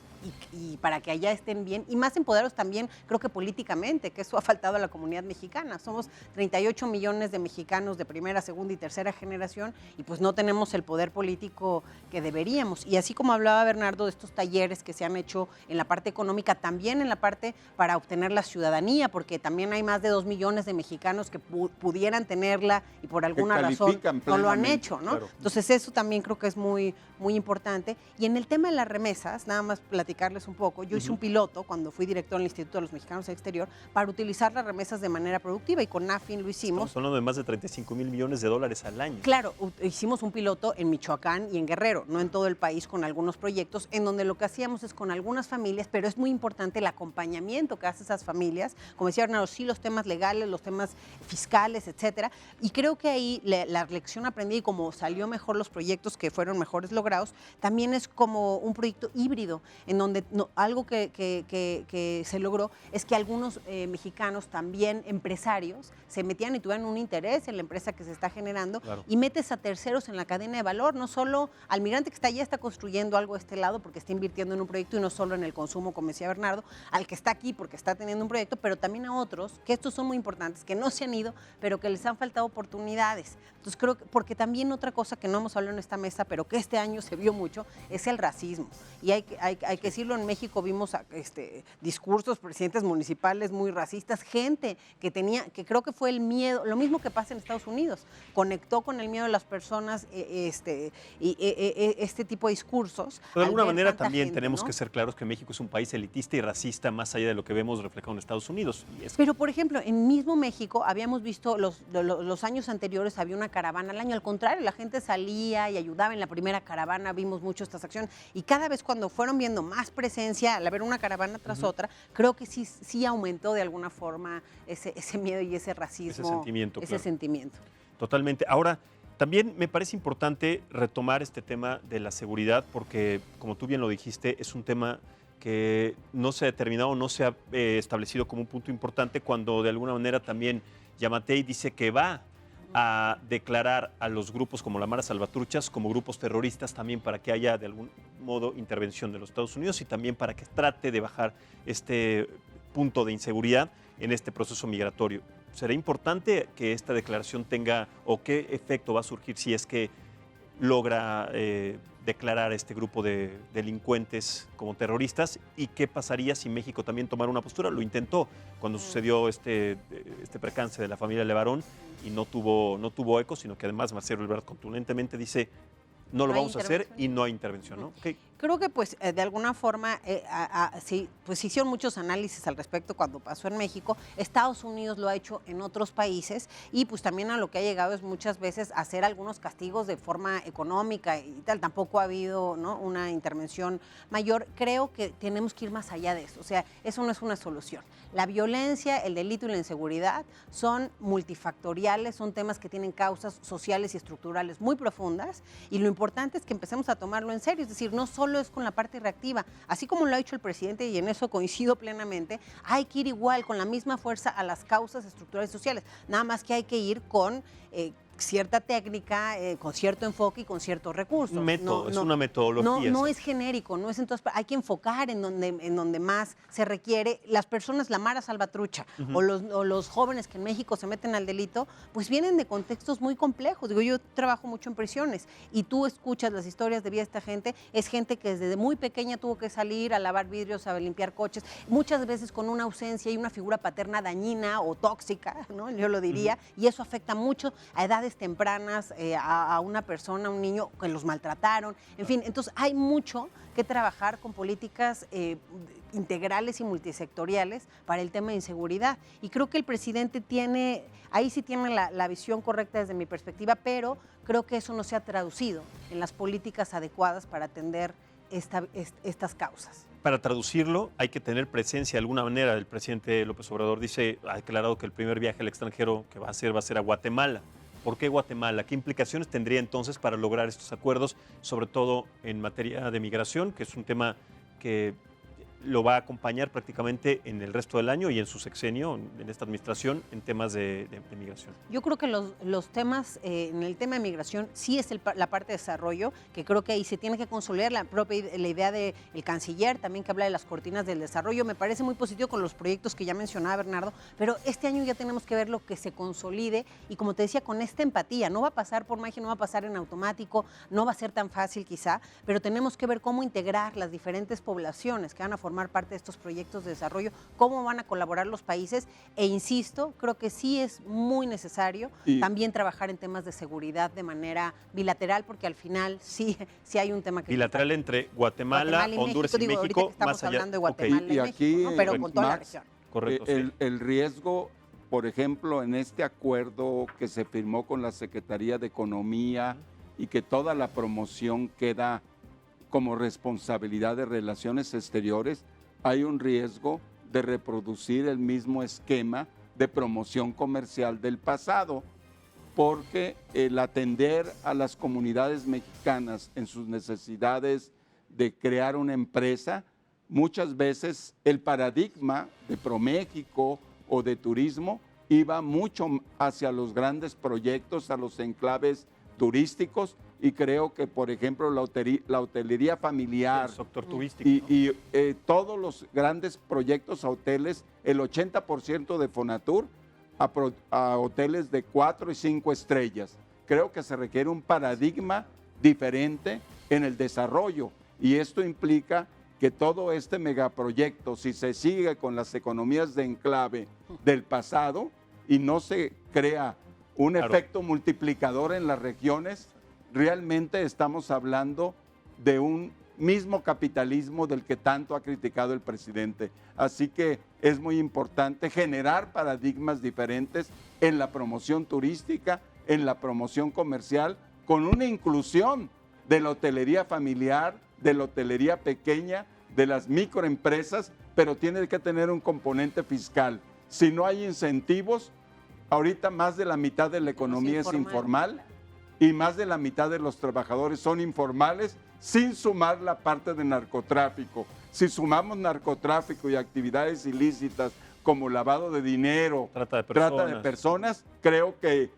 y para que allá estén bien y más empoderados también, creo que políticamente, que eso ha faltado a la comunidad mexicana. Somos 38 millones de mexicanos de primera, segunda y tercera generación y pues no tenemos el poder político que deberíamos. Y así como hablaba Bernardo de estos talleres que se han hecho en la parte económica, también en la parte para obtener la ciudadanía, porque también hay más de 2 millones de mexicanos que pudieran tenerla y por alguna razón no lo han hecho, ¿no? Claro. Entonces eso también creo que es muy, muy importante. Y en el tema de las remesas, nada más platicarles un poco, yo hice un piloto cuando fui director del Instituto de los Mexicanos en el Exterior para utilizar las remesas de manera productiva y con NAFIN lo hicimos. Estamos hablando de más de 35 mil millones de dólares al año. Claro, hicimos un piloto en Michoacán y en Guerrero, no en todo el país, con algunos proyectos, en donde lo que hacíamos es con algunas familias, pero es muy importante el acompañamiento que hace esas familias, como decía Bernardo, sí los temas legales, los temas fiscales, etcétera, y creo que ahí la lección aprendida y como salió mejor los proyectos que fueron mejores logrados, también es como un proyecto híbrido, en donde algo que se logró es que algunos mexicanos también empresarios se metían y tuvieran un interés en la empresa que se está generando y metes a terceros en la cadena de valor, no solo al migrante que está allá, está construyendo algo de este lado porque está invirtiendo en un proyecto y no solo en el consumo, como decía Bernardo, al que está aquí porque está teniendo un proyecto, pero también a otros, que estos son muy importantes, que no se han ido, pero que les han faltado oportunidades. Entonces creo que, porque también otra cosa que no hemos hablado en esta mesa, pero que este año se vio mucho, es el racismo. Y hay que decirlo, en México vimos discursos, presidentes municipales muy racistas, gente que creo que fue el miedo, lo mismo que pasa en Estados Unidos, conectó con el miedo de las personas este tipo de discursos. Pero de alguna al ver manera tanta también gente, tenemos ¿no? que ser claros que México es un país elitista y racista más allá de lo que vemos reflejado en Estados Unidos. Y es Pero, por ejemplo, en mismo México habíamos visto los años anteriores había una caravana al año. Al contrario, la gente salía y ayudaba en la primera caravana, vimos mucho estas acciones. Y cada vez cuando fueron viendo más presencia, al haber una caravana tras otra, creo que sí aumentó de alguna forma ese miedo y ese racismo. Ese sentimiento, Ese claro. sentimiento. Totalmente. Ahora, también me parece importante retomar este tema de la seguridad porque, como tú bien lo dijiste, es un tema que no se ha determinado, no se ha establecido como un punto importante cuando de alguna manera también Yamatei dice que va a declarar a los grupos como la Mara Salvatruchas como grupos terroristas también para que haya de algún modo intervención de los Estados Unidos y también para que trate de bajar este punto de inseguridad en este proceso migratorio. ¿Será importante que esta declaración tenga o qué efecto va a surgir si es que logra declarar a este grupo de delincuentes como terroristas y qué pasaría si México también tomara una postura? Lo intentó cuando sucedió este percance de la familia Levarón y no tuvo eco, sino que además Marcelo Ebrard contundentemente dice no lo No hay vamos a hacer intervención. y no hay intervención, ¿no? ¿Qué- Creo que pues de alguna forma sí, pues hicieron muchos análisis al respecto cuando pasó en México. Estados Unidos lo ha hecho en otros países y pues también a lo que ha llegado es muchas veces hacer algunos castigos de forma económica y tal. Tampoco ha habido, ¿no?, una intervención mayor. Creo que tenemos que ir más allá de eso. O sea, eso no es una solución. La violencia, el delito y la inseguridad son multifactoriales, son temas que tienen causas sociales y estructurales muy profundas y lo importante es que empecemos a tomarlo en serio. Es decir, no solo es con la parte reactiva, así como lo ha hecho el presidente y en eso coincido plenamente, hay que ir igual con la misma fuerza a las causas estructurales sociales, nada más que hay que ir con cierta técnica, con cierto enfoque y con ciertos recursos. Un método, es una metodología. No es genérico, no es entonces, hay que enfocar en donde más se requiere. Las personas, la Mara Salvatrucha o los jóvenes que en México se meten al delito, pues vienen de contextos muy complejos. Digo, yo trabajo mucho en prisiones y tú escuchas las historias de vida de esta gente, es gente que desde muy pequeña tuvo que salir a lavar vidrios, a limpiar coches, muchas veces con una ausencia y una figura paterna dañina o tóxica, ¿no?, yo lo diría, y eso afecta mucho a edades tempranas a una persona, a un niño que los maltrataron, en fin, entonces hay mucho que trabajar con políticas integrales y multisectoriales para el tema de inseguridad. Y creo que el presidente ahí sí tiene la visión correcta desde mi perspectiva, pero creo que eso no se ha traducido en las políticas adecuadas para atender estas causas. Para traducirlo, hay que tener presencia de alguna manera. El presidente López Obrador ha declarado que el primer viaje al extranjero que va a hacer a Guatemala. ¿Por qué Guatemala? ¿Qué implicaciones tendría entonces para lograr estos acuerdos, sobre todo en materia de migración, que es un tema que lo va a acompañar prácticamente en el resto del año y en su sexenio, en esta administración, en temas de migración? Yo creo que los temas, en el tema de migración, sí es la parte de desarrollo, que creo que ahí se tiene que consolidar la idea del canciller, también que habla de las cortinas del desarrollo. Me parece muy positivo con los proyectos que ya mencionaba Bernardo, pero este año ya tenemos que ver lo que se consolide y, como te decía, con esta empatía. No va a pasar por magia, no va a pasar en automático, no va a ser tan fácil quizá, pero tenemos que ver cómo integrar las diferentes poblaciones que van a formar parte de estos proyectos de desarrollo, cómo van a colaborar los países e insisto, creo que sí es muy necesario también trabajar en temas de seguridad de manera bilateral, porque al final sí hay un tema que... Bilateral entre Guatemala, Honduras y México. México, Ahorita que estamos más allá. hablando de Guatemala Y y aquí, México, ¿no?, pero con toda la Max, región. Correcto, sí. El riesgo, por ejemplo, en este acuerdo que se firmó con la Secretaría de Economía y que toda la promoción queda como responsabilidad de Relaciones Exteriores, hay un riesgo de reproducir el mismo esquema de promoción comercial del pasado, porque el atender a las comunidades mexicanas en sus necesidades de crear una empresa, muchas veces el paradigma de ProMéxico o de turismo iba mucho hacia los grandes proyectos, a los enclaves turísticos, y creo que, por ejemplo, la hotelería familiar El sector turístico. y todos los grandes proyectos a hoteles, el 80% de Fonatur a hoteles de 4 y 5 estrellas. Creo que se requiere un paradigma diferente en el desarrollo, y esto implica que todo este megaproyecto, si se sigue con las economías de enclave del pasado, y no se crea un efecto multiplicador en las regiones, realmente estamos hablando de un mismo capitalismo del que tanto ha criticado el presidente. Así que es muy importante generar paradigmas diferentes en la promoción turística, en la promoción comercial, con una inclusión de la hotelería familiar, de la hotelería pequeña, de las microempresas, pero tiene que tener un componente fiscal. Si no hay incentivos, ahorita más de la mitad de la economía es informal y más de la mitad de los trabajadores son informales, sin sumar la parte de narcotráfico. Si sumamos narcotráfico y actividades ilícitas como lavado de dinero, trata de personas, creo que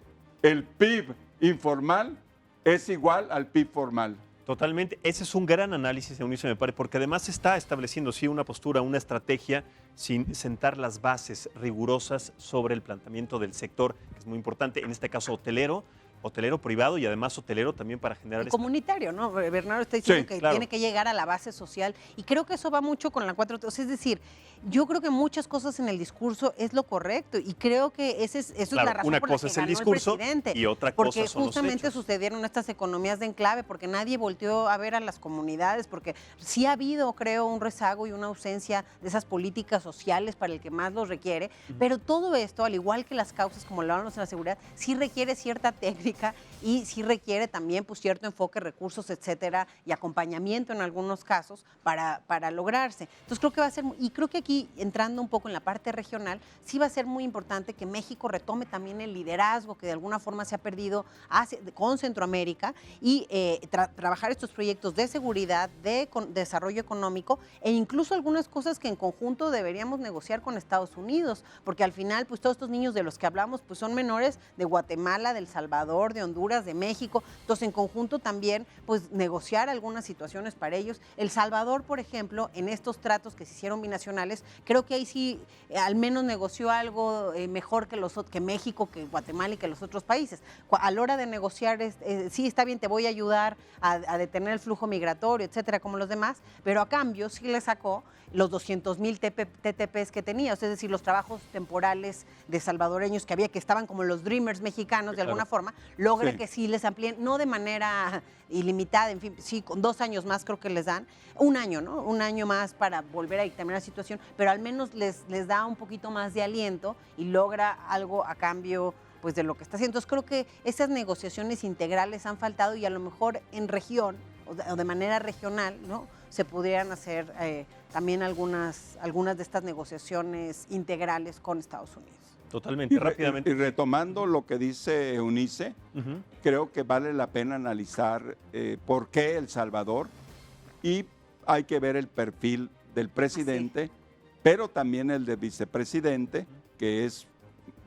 el PIB informal es igual al PIB formal. Totalmente. Ese es un gran análisis, Eunice, me parece, porque además se está estableciendo, sí, una postura, una estrategia sin sentar las bases rigurosas sobre el planteamiento del sector, que es muy importante, en este caso hotelero privado y además hotelero también para generar... Comunitario, ¿no? Bernardo está diciendo que tiene que llegar a la base social y creo que eso va mucho con la 4T. O sea, es decir, yo creo que muchas cosas en el discurso es lo correcto y creo que eso es la razón una por la cosa que es el ganó discurso el presidente. Y otra cosa son los hechos. Porque justamente sucedieron estas economías de enclave, porque nadie volteó a ver a las comunidades, porque sí ha habido, creo, un rezago y una ausencia de esas políticas sociales para el que más los requiere, pero todo esto, al igual que las causas, como lo hablamos en la seguridad, sí requiere cierta técnica y sí requiere también pues, cierto enfoque, recursos, etcétera, y acompañamiento en algunos casos para lograrse. Entonces creo que va a ser, y creo que aquí, entrando un poco en la parte regional, sí va a ser muy importante que México retome también el liderazgo que de alguna forma se ha perdido con Centroamérica y trabajar estos proyectos de seguridad, de desarrollo económico e incluso algunas cosas que en conjunto deberíamos negociar con Estados Unidos, porque al final pues todos estos niños de los que hablamos pues son menores de Guatemala, de El Salvador, de Honduras, de México, entonces en conjunto también pues negociar algunas situaciones para ellos. El Salvador, por ejemplo, en estos tratos que se hicieron binacionales, creo que ahí sí al menos negoció algo mejor que México, que Guatemala y que los otros países. A la hora de negociar, sí está bien, te voy a ayudar a detener el flujo migratorio, etcétera, como los demás, pero a cambio sí le sacó los 200,000 TTPs que tenía, es decir, los trabajos temporales de salvadoreños que había, que estaban como los dreamers mexicanos de alguna forma, logre que sí les amplíen, no de manera ilimitada, en fin, sí, con 2 años más creo que les dan, un año, ¿no? Un año más para volver a dictaminar la situación, pero al menos les da un poquito más de aliento y logra algo a cambio pues de lo que está haciendo. Entonces creo que esas negociaciones integrales han faltado y a lo mejor en región o de manera regional, ¿no? Se pudieran hacer también algunas de estas negociaciones integrales con Estados Unidos. Totalmente, rápidamente. Y retomando lo que dice Eunice, creo que vale la pena analizar por qué El Salvador y hay que ver el perfil del presidente, pero también el del vicepresidente, que es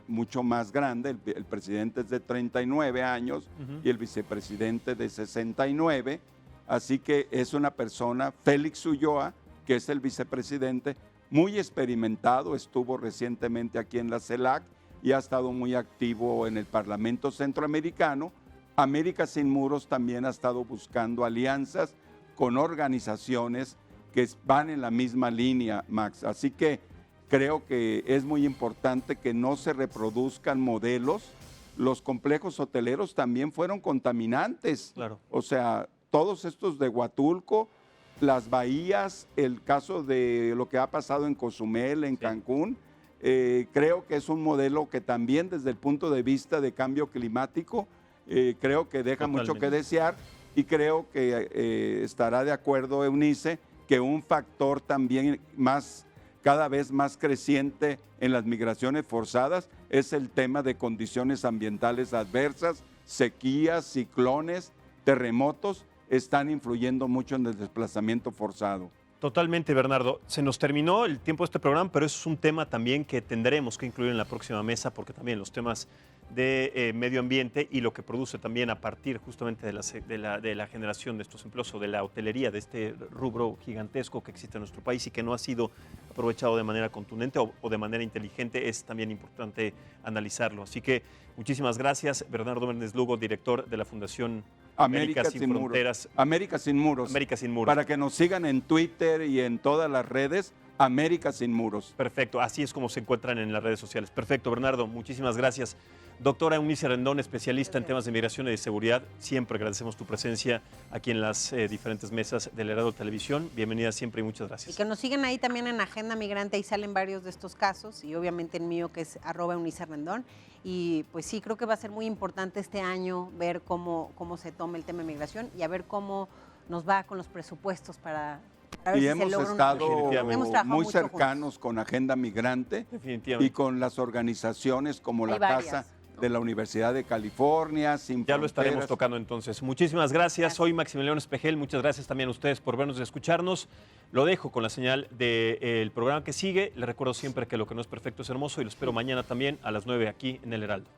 mucho más grande. El presidente es de 39 años y el vicepresidente de 69. Así que es una persona, Félix Ulloa, que es el vicepresidente, muy experimentado, estuvo recientemente aquí en la CELAC y ha estado muy activo en el Parlamento Centroamericano. América Sin Muros también ha estado buscando alianzas con organizaciones que van en la misma línea, Max. Así que creo que es muy importante que no se reproduzcan modelos. Los complejos hoteleros también fueron contaminantes. Claro. O sea, todos estos de Huatulco, las bahías, el caso de lo que ha pasado en Cozumel, en Cancún, creo que es un modelo que también desde el punto de vista de cambio climático, creo que deja mucho que desear y creo que estará de acuerdo Eunice que un factor también cada vez más creciente en las migraciones forzadas es el tema de condiciones ambientales adversas, sequías, ciclones, terremotos, están influyendo mucho en el desplazamiento forzado. Totalmente, Bernardo. Se nos terminó el tiempo de este programa, pero eso es un tema también que tendremos que incluir en la próxima mesa, porque también los temas de medio ambiente y lo que produce también a partir justamente de la generación de estos empleos o de la hotelería, de este rubro gigantesco que existe en nuestro país y que no ha sido aprovechado de manera contundente o de manera inteligente, es también importante analizarlo. Así que muchísimas gracias, Bernardo Méndez Lugo, director de la Fundación América Sin Fronteras. América Sin Muros. América Sin Muros. Para que nos sigan en Twitter y en todas las redes, América sin muros. Perfecto, así es como se encuentran en las redes sociales. Perfecto, Bernardo, muchísimas gracias. Doctora Eunice Rendón, especialista en temas de migración y de seguridad, siempre agradecemos tu presencia aquí en las diferentes mesas del Heraldo Televisión. Bienvenida siempre y muchas Y gracias. que nos sigan ahí también en Agenda Migrante, ahí salen varios de estos casos, y obviamente el mío que es @EuniceRendón. Y pues sí, creo que va a ser muy importante este año ver cómo se toma el tema de migración y a ver cómo nos va con los presupuestos para ver Y si se hemos logra un estado objetivo. Hemos trabajado muy mucho cercanos juntos. con Agenda Migrante Definitivamente. y con las organizaciones como Hay la varias, Casa ¿no? de la Universidad de California, Sin Ya lo estaremos Fronteras. tocando entonces. Muchísimas gracias. Soy Maximiliano Espejel. Muchas gracias también a ustedes por vernos y escucharnos. Lo dejo con la señal del programa que sigue. Les recuerdo siempre que lo que no es perfecto es hermoso y lo espero mañana también a las 9 aquí en El Heraldo.